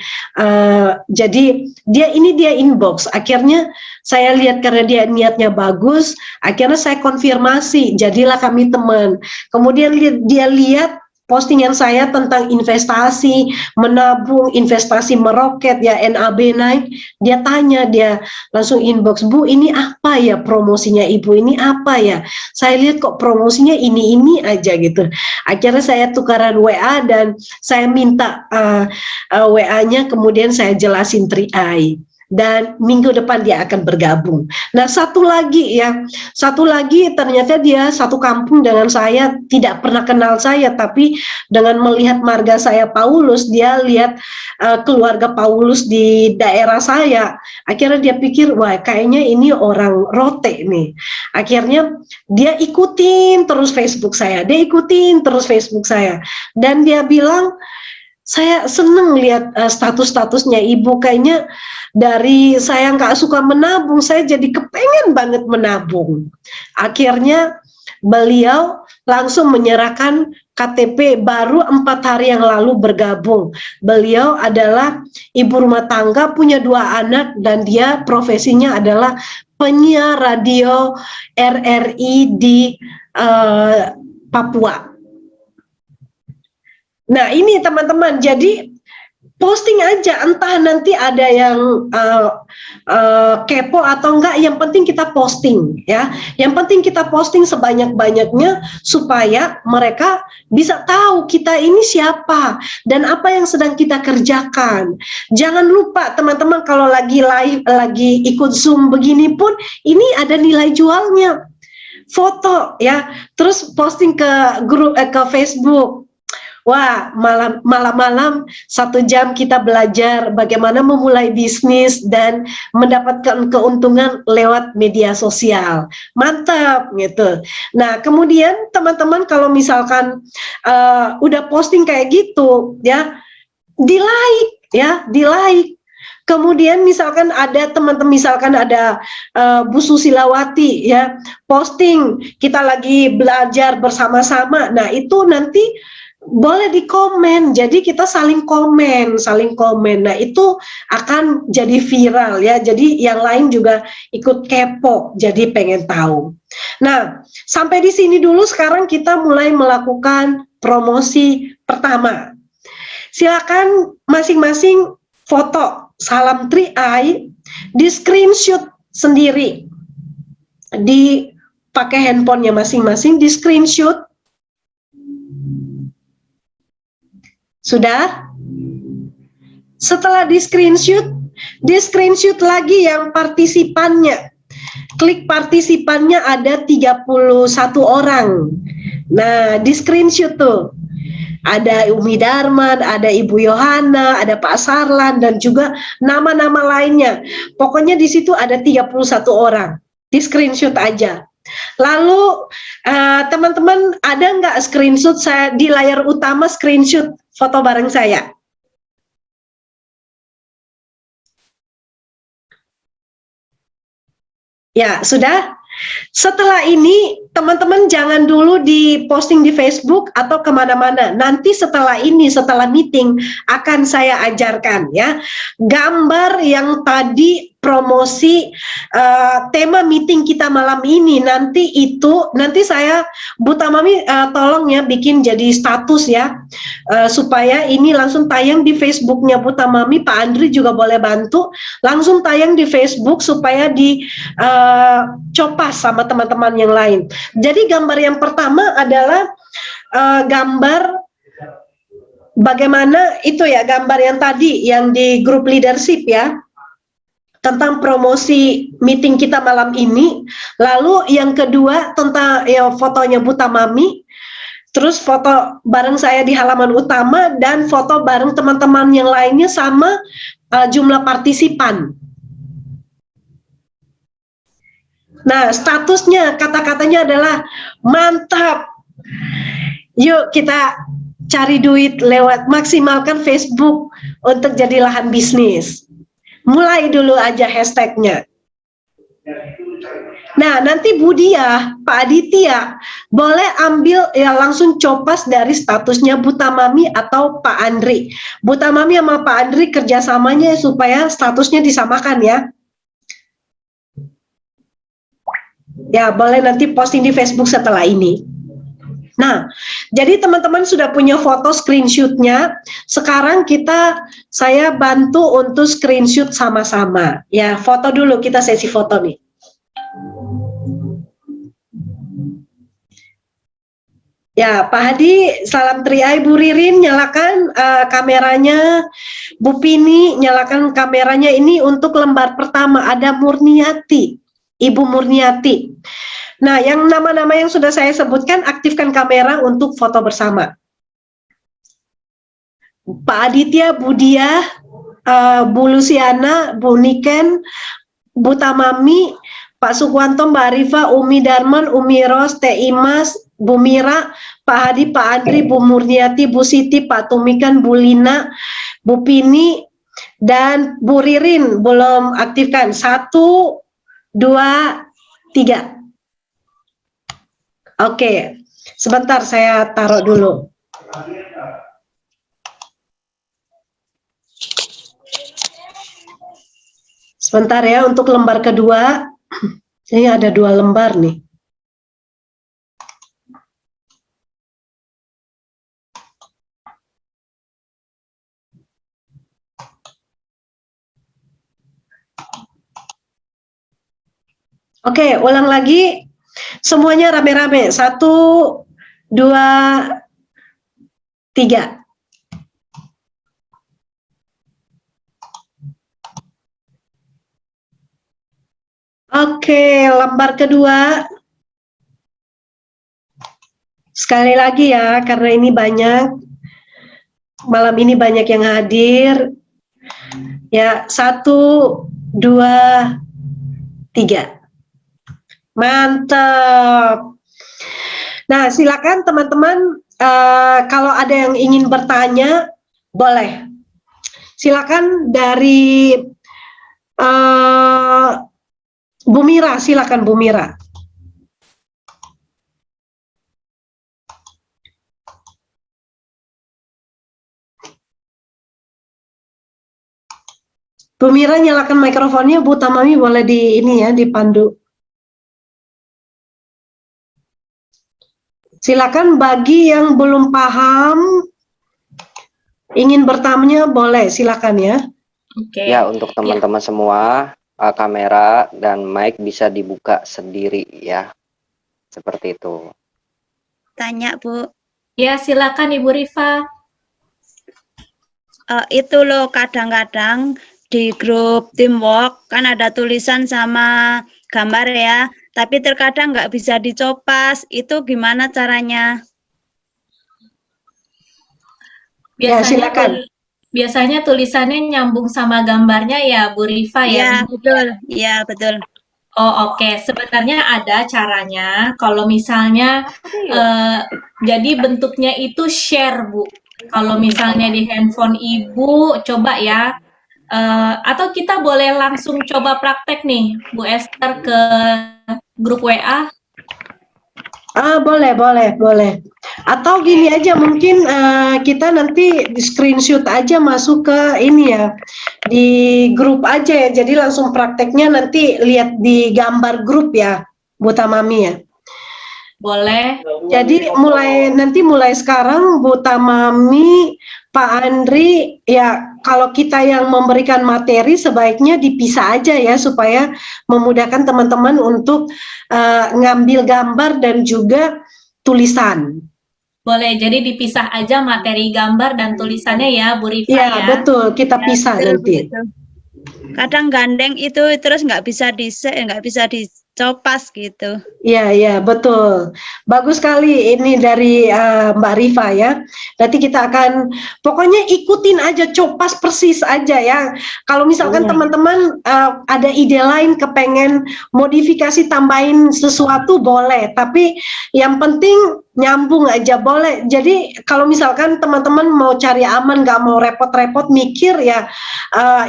Jadi dia inbox. Akhirnya saya lihat karena dia niatnya bagus, akhirnya saya konfirmasi, jadilah kami teman. Kemudian dia lihat postingan saya tentang investasi, menabung, investasi meroket ya, NAB naik, dia tanya, dia langsung inbox, Bu ini apa ya promosinya Ibu, ini apa ya, saya lihat kok promosinya ini aja gitu. Akhirnya saya tukaran WA dan saya minta WA-nya, kemudian saya jelasin Tri-Eye. Dan minggu depan dia akan bergabung. Nah, satu lagi ternyata dia satu kampung dengan saya, tidak pernah kenal saya, tapi dengan melihat marga saya Paulus, dia lihat keluarga Paulus di daerah saya. Akhirnya dia pikir, wah kayaknya ini orang Rote nih. Akhirnya dia ikutin terus Facebook saya, dan dia bilang, saya seneng lihat status-statusnya Ibu, kayaknya dari saya nggak suka menabung, saya jadi kepengen banget menabung. Akhirnya beliau langsung menyerahkan KTP, baru 4 hari yang lalu bergabung. Beliau adalah ibu rumah tangga, punya 2 anak, dan dia profesinya adalah penyiar radio RRI di Papua. Nah ini teman-teman, jadi posting aja, entah nanti ada yang kepo atau enggak, yang penting kita posting ya, yang penting kita posting sebanyak-banyaknya supaya mereka bisa tahu kita ini siapa dan apa yang sedang kita kerjakan. Jangan lupa teman-teman, kalau lagi live, lagi ikut Zoom begini pun, ini ada nilai jualnya, foto ya, terus posting ke grup ke Facebook. Wah, malam-malam 1 jam kita belajar bagaimana memulai bisnis dan mendapatkan keuntungan lewat media sosial. Mantap gitu. Nah, kemudian teman-teman kalau misalkan udah posting kayak gitu ya, di like. Kemudian misalkan ada teman-teman, misalkan ada Bu Susilawati ya, posting kita lagi belajar bersama-sama. Nah, itu nanti boleh di komen. Jadi kita saling komen, saling komen. Nah, itu akan jadi viral ya. Jadi yang lain juga ikut kepo, jadi pengen tahu. Nah, sampai di sini dulu. Sekarang kita mulai melakukan promosi pertama. Silakan masing-masing foto salam 3i, di screenshot sendiri, di pakai handphonenya masing-masing, di screenshot. Sudah? Setelah di screenshot lagi yang partisipannya. Klik partisipannya ada 31 orang. Nah, di screenshot tuh. Ada Umi Darman, ada Ibu Yohana, ada Pak Sarlan, dan juga nama-nama lainnya. Pokoknya di situ ada 31 orang. Di screenshot aja. Lalu teman-teman ada nggak screenshot saya di layar utama, screenshot foto bareng saya? Ya, sudah? Setelah ini, teman-teman jangan dulu diposting di Facebook atau kemana-mana. Nanti setelah ini, setelah meeting, akan saya ajarkan ya. Gambar yang tadi promosi tema meeting kita malam ini, nanti saya, Bu Tamami, tolong ya bikin jadi status ya, supaya ini langsung tayang di Facebooknya Bu Tamami. Pak Andri juga boleh bantu, langsung tayang di Facebook supaya di copas sama teman-teman yang lain. Jadi gambar yang pertama adalah gambar bagaimana itu ya, gambar yang tadi yang di grup leadership ya, tentang promosi meeting kita malam ini. Lalu yang kedua tentang ya, fotonya Bu Tamami, terus foto bareng saya di halaman utama, dan foto bareng teman-teman yang lainnya sama jumlah partisipan. Nah, statusnya, kata-katanya adalah mantap. Yuk kita cari duit lewat, maksimalkan Facebook untuk jadi lahan bisnis. Mulai dulu aja hashtagnya. Nah, nanti Bu Diah, Pak Aditya, boleh ambil ya, langsung copas dari statusnya Bu Tamami atau Pak Andri. Bu Tamami sama Pak Andri kerjasamanya supaya statusnya disamakan ya. Ya, boleh nanti posting di Facebook setelah ini. Nah, jadi teman-teman sudah punya foto screenshotnya. Sekarang saya bantu untuk screenshot sama-sama. Ya, foto dulu, kita sesi foto nih. Ya, Pak Hadi, salam 3i. Bu Ririn, nyalakan kameranya. Bu Pini, nyalakan kameranya. Ini untuk lembar pertama, ada Murniati. Ibu Murniati. Nah, yang nama-nama yang sudah saya sebutkan, aktifkan kamera untuk foto bersama. Pak Aditya, Bu Diah, Bu Luciana, Bu Niken, Bu Tamami, Pak Sukwanto, Mbak Arifa, Umi Darman, Umi Ros, Teh Imas, Bu Mira, Pak Hadi, Pak Andri, Bu Murniati, Bu Siti, Pak Tumikan, Bu Lina, Bu Pini, dan Bu Ririn belum aktifkan. 1, 2, 3. Oke, sebentar saya taruh dulu. Sebentar ya, untuk lembar kedua, ini ada 2 lembar nih. Oke, ulang lagi. Semuanya rame-rame. 1, 2, 3. Oke, lembar kedua. Sekali lagi ya, karena ini malam ini banyak yang hadir. Ya, 1, 2, 3. Mantap. Nah, silakan teman-teman, kalau ada yang ingin bertanya, boleh. Silakan dari Bu Mira, silakan Bu Mira. Bu Mira nyalakan mikrofonnya, Bu Tamami boleh di ini ya, dipandu. Silakan bagi yang belum paham, ingin bertanya boleh, silakan ya. Oke. Ya, untuk teman-teman semua, kamera dan mic bisa dibuka sendiri ya. Seperti itu. Tanya, Bu. Ya, silakan Ibu Rifa. Itu loh, kadang-kadang di grup teamwork kan ada tulisan sama gambar ya, tapi terkadang nggak bisa dicopas. Itu gimana caranya? Biasanya silakan. biasanya tulisannya nyambung sama gambarnya ya, Bu Rifa ya. Iya, betul. Iya, betul. Oh, oke. Sebenarnya ada caranya. Kalau misalnya jadi bentuknya itu share, Bu. Kalau misalnya di handphone Ibu, coba ya. Atau kita boleh langsung coba praktek nih, Bu Esther, ke grup WA. Boleh, boleh. Atau gini aja, mungkin kita nanti di screenshot aja masuk ke ini ya, di grup aja ya. Jadi langsung prakteknya nanti lihat di gambar grup ya, Bu Tamami ya. Boleh. Jadi mulai sekarang Bu Tamami, Pak Andri, ya kalau kita yang memberikan materi sebaiknya dipisah aja ya supaya memudahkan teman-teman untuk ngambil gambar dan juga tulisan. Boleh, jadi dipisah aja materi gambar dan tulisannya ya, Bu Rifa Ya, ya. betul, kita pisah betul, nanti. begitu. Kadang gandeng itu terus nggak bisa dicopas gitu. Iya, betul. Bagus sekali ini dari Mbak Rifa ya. Nanti kita akan, pokoknya ikutin aja, copas persis aja ya. Kalau misalkan teman-teman ada ide lain, kepengen modifikasi tambahin sesuatu boleh. Tapi yang penting nyambung aja boleh. Jadi kalau misalkan teman-teman mau cari aman, nggak mau repot-repot mikir ya,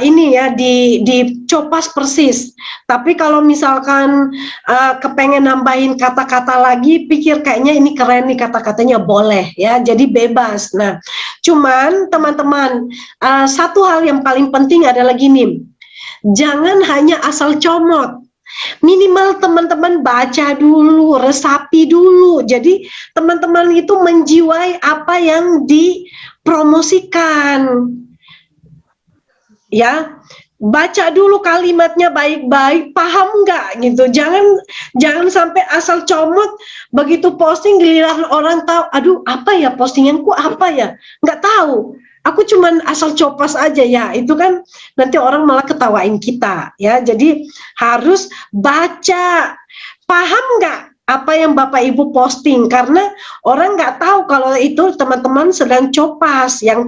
ini ya dicopas persis. Tapi kalau misalkan kepengen nambahin kata-kata lagi, pikir kayaknya ini keren nih kata-katanya, boleh ya, jadi bebas. Nah, cuman teman-teman, satu hal yang paling penting adalah gini, jangan hanya asal comot. Minimal teman-teman baca dulu, resapi dulu. Jadi teman-teman itu menjiwai apa yang dipromosikan. Ya, baca dulu kalimatnya baik-baik, paham nggak gitu. Jangan sampai asal comot, begitu posting giliran orang tahu, aduh apa ya postinganku apa ya, nggak tahu. Aku cuman asal copas aja ya, itu kan nanti orang malah ketawain kita ya. Jadi harus baca, paham nggak apa yang Bapak Ibu posting, karena orang nggak tahu kalau itu teman-teman sedang copas, yang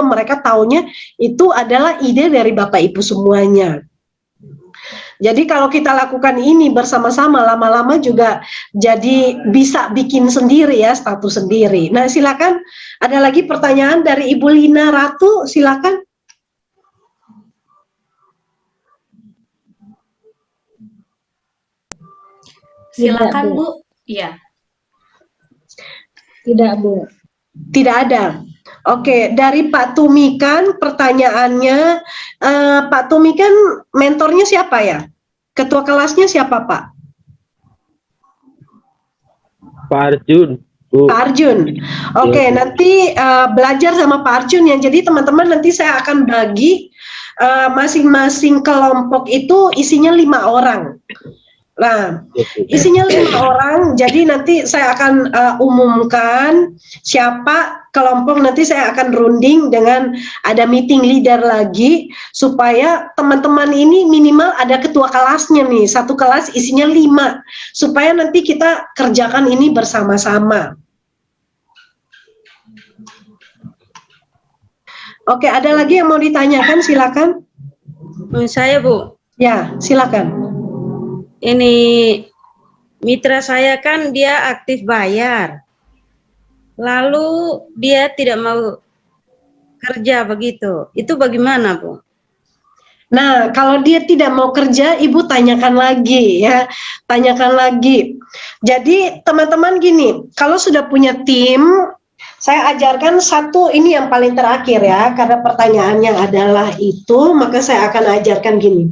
mereka taunya itu adalah ide dari Bapak Ibu semuanya. Jadi kalau kita lakukan ini bersama-sama, lama-lama juga jadi bisa bikin sendiri ya, status sendiri. Nah, silakan, ada lagi pertanyaan dari Ibu Lina Ratu, silakan. Silakan, Bu. Iya. Tidak, Bu. Tidak ada. Oke, dari Pak Tumikan pertanyaannya, Pak Tumikan mentornya siapa ya? Ketua kelasnya siapa, Pak? Pak Arjun. Bu. Pak Arjun. Oke, nanti belajar sama Pak Arjun ya. Jadi teman-teman nanti saya akan bagi masing-masing kelompok itu isinya 5 orang. Nah, isinya 5 orang, jadi nanti saya akan umumkan siapa kelompok, nanti saya akan runding dengan ada meeting leader lagi, supaya teman-teman ini minimal ada ketua kelasnya nih, satu kelas isinya 5, supaya nanti kita kerjakan ini bersama-sama. Oke, ada lagi yang mau ditanyakan, silakan. Saya, Bu. Ya, silakan. Ini mitra saya kan dia aktif bayar. Lalu dia tidak mau kerja begitu. Itu bagaimana, Bu? Nah, kalau dia tidak mau kerja, Ibu tanyakan lagi ya, tanyakan lagi. Jadi teman-teman gini, kalau sudah punya tim, saya ajarkan satu, ini yang paling terakhir ya, karena pertanyaannya adalah itu, maka saya akan ajarkan gini.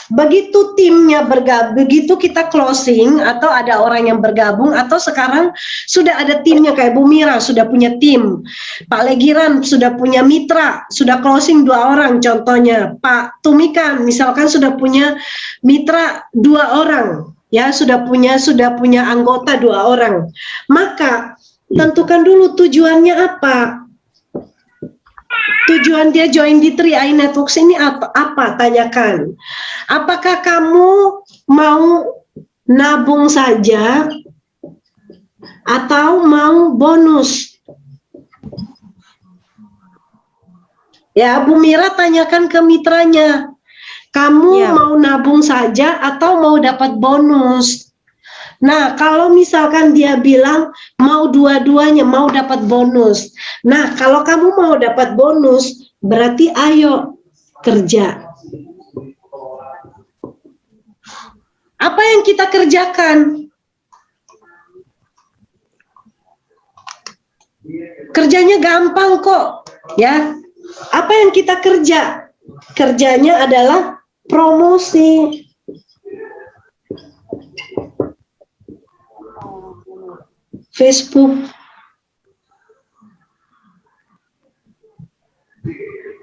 Begitu timnya bergabung, begitu kita closing atau ada orang yang bergabung atau sekarang sudah ada timnya kayak Bu Mira sudah punya tim, Pak Legiran sudah punya mitra, sudah closing 2 orang contohnya, Pak Tumikan misalkan sudah punya mitra 2 orang, ya sudah punya anggota 2 orang, maka tentukan dulu tujuannya apa. Tujuan dia join di 3i Networks ini apa? Tanyakan. Apakah kamu mau nabung saja atau mau bonus? Ya, Bu Mira tanyakan ke mitranya. Kamu mau nabung saja atau mau dapat bonus? Nah, kalau misalkan dia bilang mau dua-duanya, mau dapat bonus. Nah, kalau kamu mau dapat bonus, berarti ayo kerja. Apa yang kita kerjakan? Kerjanya gampang kok, ya. Apa yang kita kerja? Kerjanya adalah promosi. Facebook.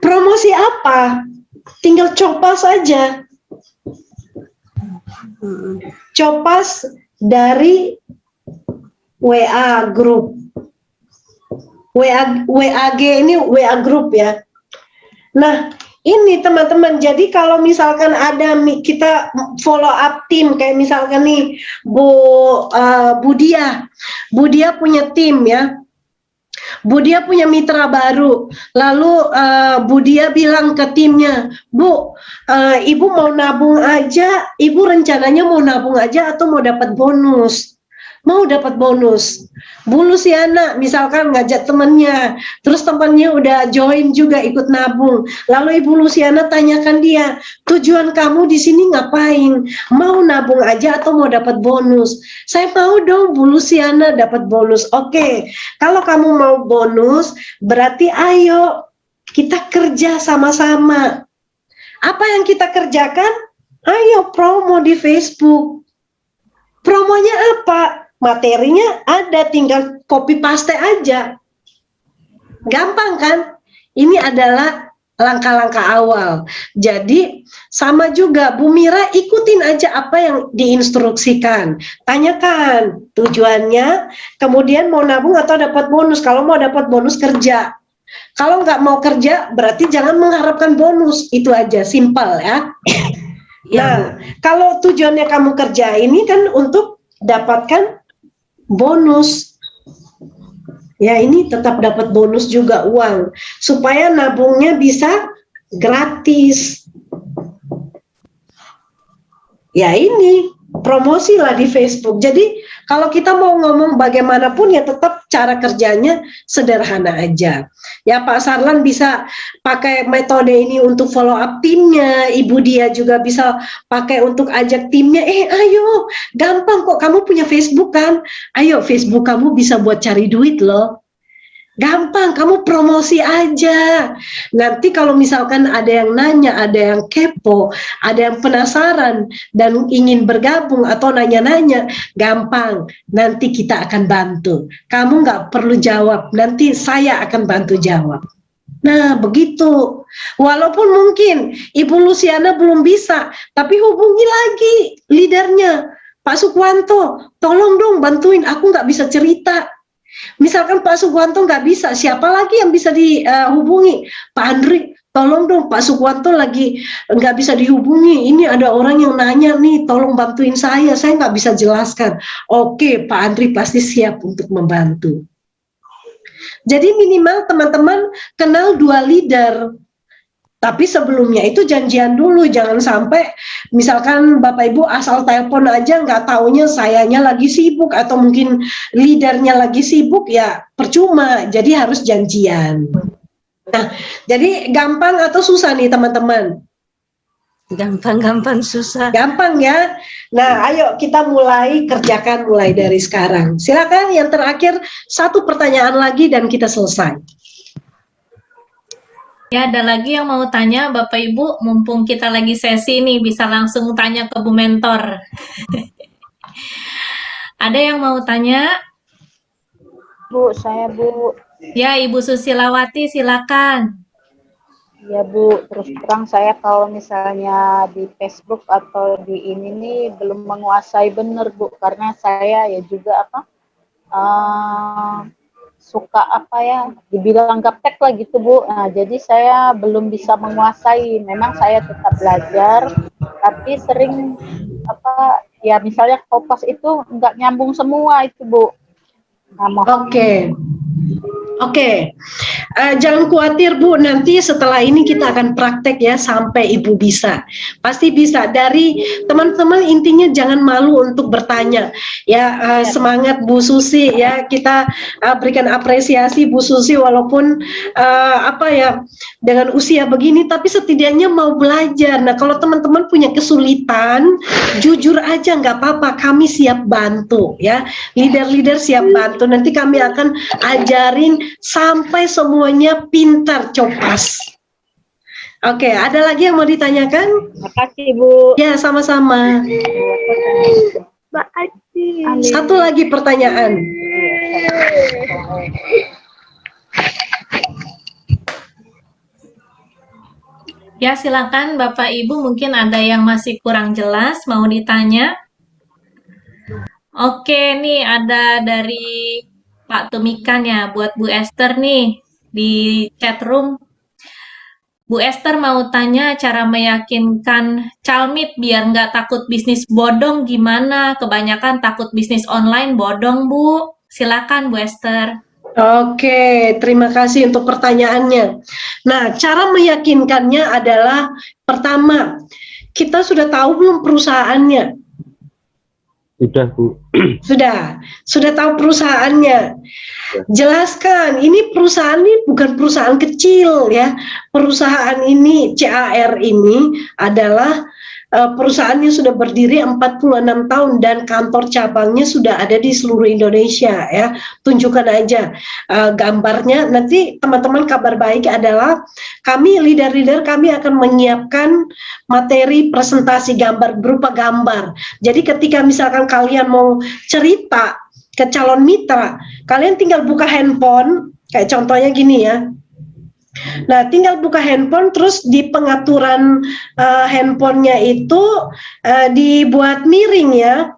Promosi apa? Tinggal copas saja. Copas dari WA group. WAG ini WA group ya. Nah, ini teman-teman, jadi kalau misalkan ada kita follow up tim, kayak misalkan nih Bu Dia punya tim ya, Bu Dia punya mitra baru, lalu Bu Dia bilang ke timnya, Bu, Ibu mau nabung aja, Ibu rencananya mau nabung aja atau mau dapat bonus? Mau dapat bonus. Bu Luciana misalkan ngajak temannya, terus temannya udah join juga ikut nabung. Lalu Ibu Luciana tanyakan dia, tujuan kamu di sini ngapain? Mau nabung aja atau mau dapat bonus? Saya mau dong Bu Luciana dapat bonus. Oke, kalau kamu mau bonus, berarti ayo kita kerja sama-sama. Apa yang kita kerjakan? Ayo promo di Facebook. Promonya apa? Materinya ada, tinggal copy paste aja. Gampang kan? Ini adalah langkah-langkah awal. Jadi sama juga Bu Mira, ikutin aja apa yang diinstruksikan. Tanyakan tujuannya, kemudian mau nabung atau dapat bonus. Kalau mau dapat bonus kerja. Kalau nggak mau kerja berarti jangan mengharapkan bonus. Itu aja, simpel ya. Nah, kalau tujuannya kamu kerja ini kan untuk dapatkan bonus, ya ini tetap dapat bonus juga uang, supaya nabungnya bisa gratis. Ya ini promosi lah di Facebook. Jadi kalau kita mau ngomong bagaimanapun ya tetap cara kerjanya sederhana aja. Ya Pak Sarlan bisa pakai metode ini untuk follow up timnya, Ibu Dia juga bisa pakai untuk ajak timnya, ayo gampang kok, kamu punya Facebook kan, ayo Facebook kamu bisa buat cari duit loh. Gampang, kamu promosi aja. Nanti kalau misalkan ada yang nanya, ada yang kepo, ada yang penasaran dan ingin bergabung atau nanya-nanya, gampang, nanti kita akan bantu. Kamu nggak perlu jawab, nanti saya akan bantu jawab. Nah, begitu. Walaupun mungkin Ibu Luciana belum bisa, tapi hubungi lagi leadernya, Pak Sukwanto, tolong dong bantuin, aku nggak bisa cerita. Misalkan Pak Sukwanto nggak bisa, siapa lagi yang bisa dihubungi? Pak Andri, tolong dong Pak Sukwanto lagi nggak bisa dihubungi, ini ada orang yang nanya nih, tolong bantuin saya nggak bisa jelaskan. Oke, Pak Andri pasti siap untuk membantu. Jadi minimal teman-teman kenal 2 leader. Tapi sebelumnya itu janjian dulu, jangan sampai misalkan Bapak Ibu asal telepon aja nggak taunya sayanya lagi sibuk atau mungkin leadernya lagi sibuk, ya percuma, jadi harus janjian. Nah, jadi gampang atau susah nih teman-teman? Gampang-gampang susah. Gampang ya. Nah, ayo kita mulai kerjakan mulai dari sekarang. Silakan yang terakhir, satu pertanyaan lagi dan kita selesai. Ya, ada lagi yang mau tanya, Bapak Ibu, mumpung kita lagi sesi nih, bisa langsung tanya ke Bu Mentor. Ada yang mau tanya? Bu, saya Bu. Ya, Ibu Susilawati, silakan. Ya Bu, terus terang saya kalau misalnya di Facebook atau di ini nih belum menguasai benar Bu, karena saya ya juga suka dibilang gaptek lah gitu Bu. Nah jadi saya belum bisa menguasai. Memang saya tetap belajar, tapi sering ya misalnya Kopas itu nggak nyambung semua itu Bu. Nah, Oke. Jangan khawatir Bu, nanti setelah ini kita akan praktek ya sampai Ibu bisa. Pasti bisa. Dari teman-teman intinya jangan malu untuk bertanya. Ya, semangat Bu Susi ya. Kita berikan apresiasi Bu Susi walaupun dengan usia begini tapi setidaknya mau belajar. Nah, kalau teman-teman punya kesulitan, jujur aja nggak apa-apa, kami siap bantu ya. Leader-leader siap bantu. Nanti kami akan ajarin sampai semuanya pintar copas. Oke, ada lagi yang mau ditanyakan? terima kasih Bu. Ya, sama-sama. Mbak Aci. Satu lagi pertanyaan. Ya, silakan Bapak Ibu, mungkin ada yang masih kurang jelas, mau ditanya. Oke, nih ada dari Pak Tumikan ya, buat Bu Esther nih, di chat room. Bu Esther mau tanya cara meyakinkan calmit biar nggak takut bisnis bodong gimana? Kebanyakan takut bisnis online bodong, Bu. Silakan Bu Esther. Oke, terima kasih untuk pertanyaannya. Nah, cara meyakinkannya adalah pertama, kita sudah tahu belum perusahaannya? Sudah Bu. Sudah tahu perusahaannya. Jelaskan, ini perusahaan ini bukan perusahaan kecil ya. Perusahaan ini CAR ini adalah perusahaan yang sudah berdiri 46 tahun dan kantor cabangnya sudah ada di seluruh Indonesia ya. Tunjukkan aja gambarnya. Nanti teman-teman kabar baik adalah kami leader-leader kami akan menyiapkan materi presentasi gambar berupa gambar. Jadi ketika misalkan kalian mau cerita ke calon mitra, kalian tinggal buka handphone, kayak contohnya gini ya. Nah, tinggal buka handphone, terus di pengaturan handphonenya itu dibuat miring ya.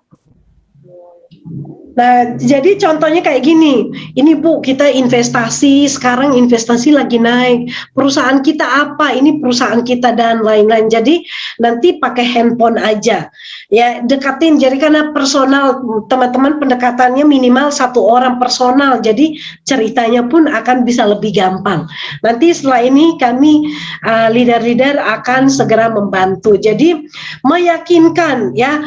Nah, jadi contohnya kayak gini, ini Bu, kita investasi, sekarang investasi lagi naik, perusahaan kita apa, ini perusahaan kita dan lain-lain. Jadi nanti pakai handphone aja, ya dekatin. Jadi karena personal, teman-teman pendekatannya minimal 1 orang personal, jadi ceritanya pun akan bisa lebih gampang. Nanti setelah ini kami leader-leader akan segera membantu. Jadi meyakinkan ya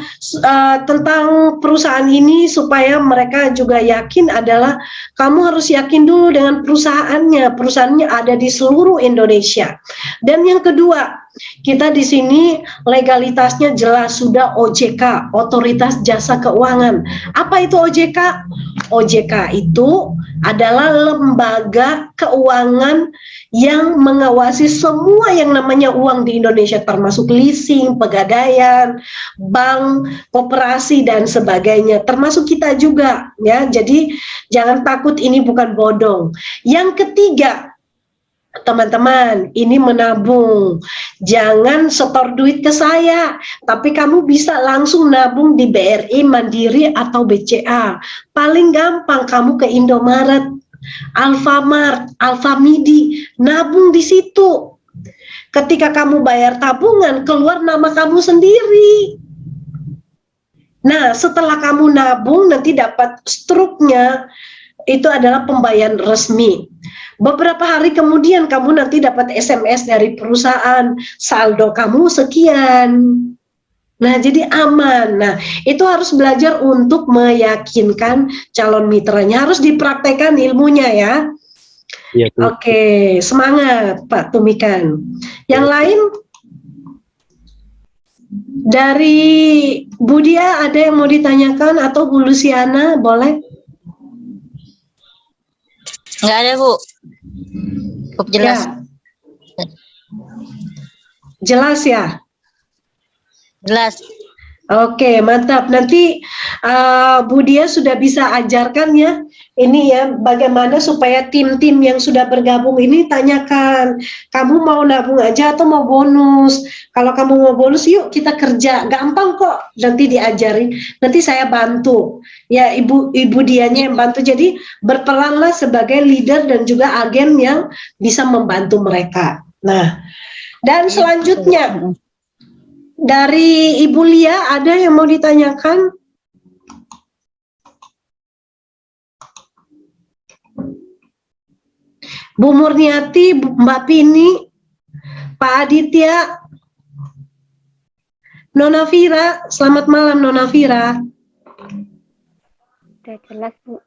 tentang perusahaan ini supaya mereka juga yakin adalah kamu harus yakin dulu dengan perusahaannya ada di seluruh Indonesia. Dan yang kedua, kita di sini legalitasnya jelas sudah OJK, Otoritas Jasa Keuangan. Apa itu OJK? OJK itu adalah lembaga keuangan yang mengawasi semua yang namanya uang di Indonesia, termasuk leasing, pegadaian, bank, koperasi dan sebagainya, termasuk kita juga ya. Jadi jangan takut, ini bukan bodong. Yang ketiga, teman-teman, ini menabung. Jangan setor duit ke saya, tapi kamu bisa langsung nabung di BRI, Mandiri atau BCA. Paling gampang kamu ke Indomaret, Alfamart, Alfamidi, nabung di situ. Ketika kamu bayar tabungan, keluar nama kamu sendiri. Nah, setelah kamu nabung, nanti dapat struknya, itu adalah pembayaran resmi. Beberapa hari kemudian kamu nanti dapat SMS dari perusahaan, saldo kamu sekian. Nah, jadi aman. Nah, itu harus belajar untuk meyakinkan calon mitranya. Harus dipraktekkan ilmunya ya. Iya, Bu. Oke, semangat Pak Tumikan. Yang lain? Dari Budia ada yang mau ditanyakan atau Bu Luciana boleh? Nggak ada, Bu. Cukup jelas. Ya. Jelas ya? Jelas. Oke, mantap. Nanti Budia sudah bisa ajarkan ya, ini ya, bagaimana supaya tim-tim yang sudah bergabung ini tanyakan, kamu mau nabung aja atau mau bonus? Kalau kamu mau bonus, yuk kita kerja. Gampang kok, nanti diajarin. Nanti saya bantu. Ya, Ibu Dianya yang bantu. Jadi berperanlah sebagai leader dan juga agen yang bisa membantu mereka. Nah, dan selanjutnya dari Ibu Lia ada yang mau ditanyakan? Bu Murniati, Mbak Pini, Pak Aditya, Nona Vira, selamat malam Nona Vira. Udah jelas, Bu.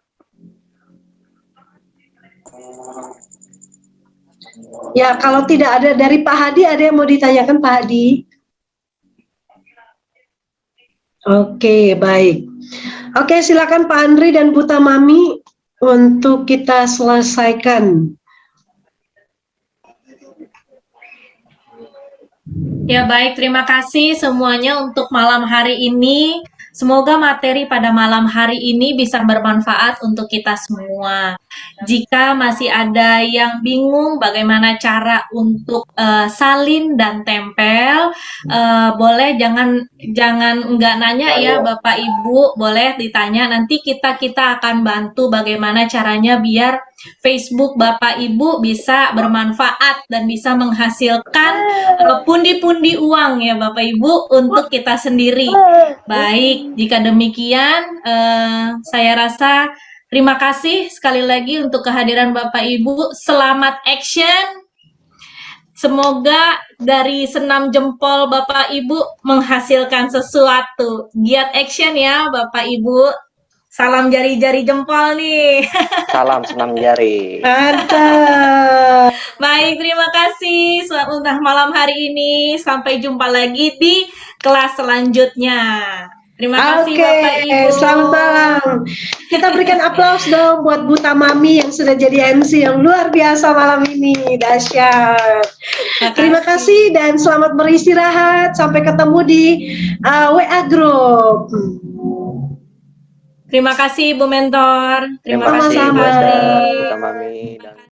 Ya, kalau tidak ada dari Pak Hadi, ada yang mau ditanyakan Pak Hadi? Oke, baik. Oke, silakan Pak Andri dan Bu Tamami untuk kita selesaikan. Ya baik, terima kasih semuanya untuk malam hari ini. Semoga materi pada malam hari ini bisa bermanfaat untuk kita semua. Jika masih ada yang bingung bagaimana cara untuk salin dan tempel, boleh jangan nggak nanya ya Bapak Ibu, boleh ditanya. Nanti kita akan bantu bagaimana caranya biar Facebook Bapak Ibu bisa bermanfaat dan bisa menghasilkan pundi-pundi uang ya Bapak Ibu untuk kita sendiri. Baik, jika demikian saya rasa terima kasih sekali lagi untuk kehadiran Bapak Ibu. Selamat action. Semoga dari senam jempol Bapak Ibu menghasilkan sesuatu. Giat action ya Bapak Ibu. Salam jari-jari jempol nih. Salam senam jari. Mantap. Baik, terima kasih untuk malam hari ini. Sampai jumpa lagi di kelas selanjutnya. Terima kasih Bapak Ibu. Selamat malam. Kita berikan aplaus dong buat Bu Tamami yang sudah jadi MC yang luar biasa malam ini. Dahsyat. Terima kasih dan selamat beristirahat. Sampai ketemu di WA Group. Terima kasih Bu Mentor. Terima kasih Bu Pak Esther, Andri. Bu Tamami, dan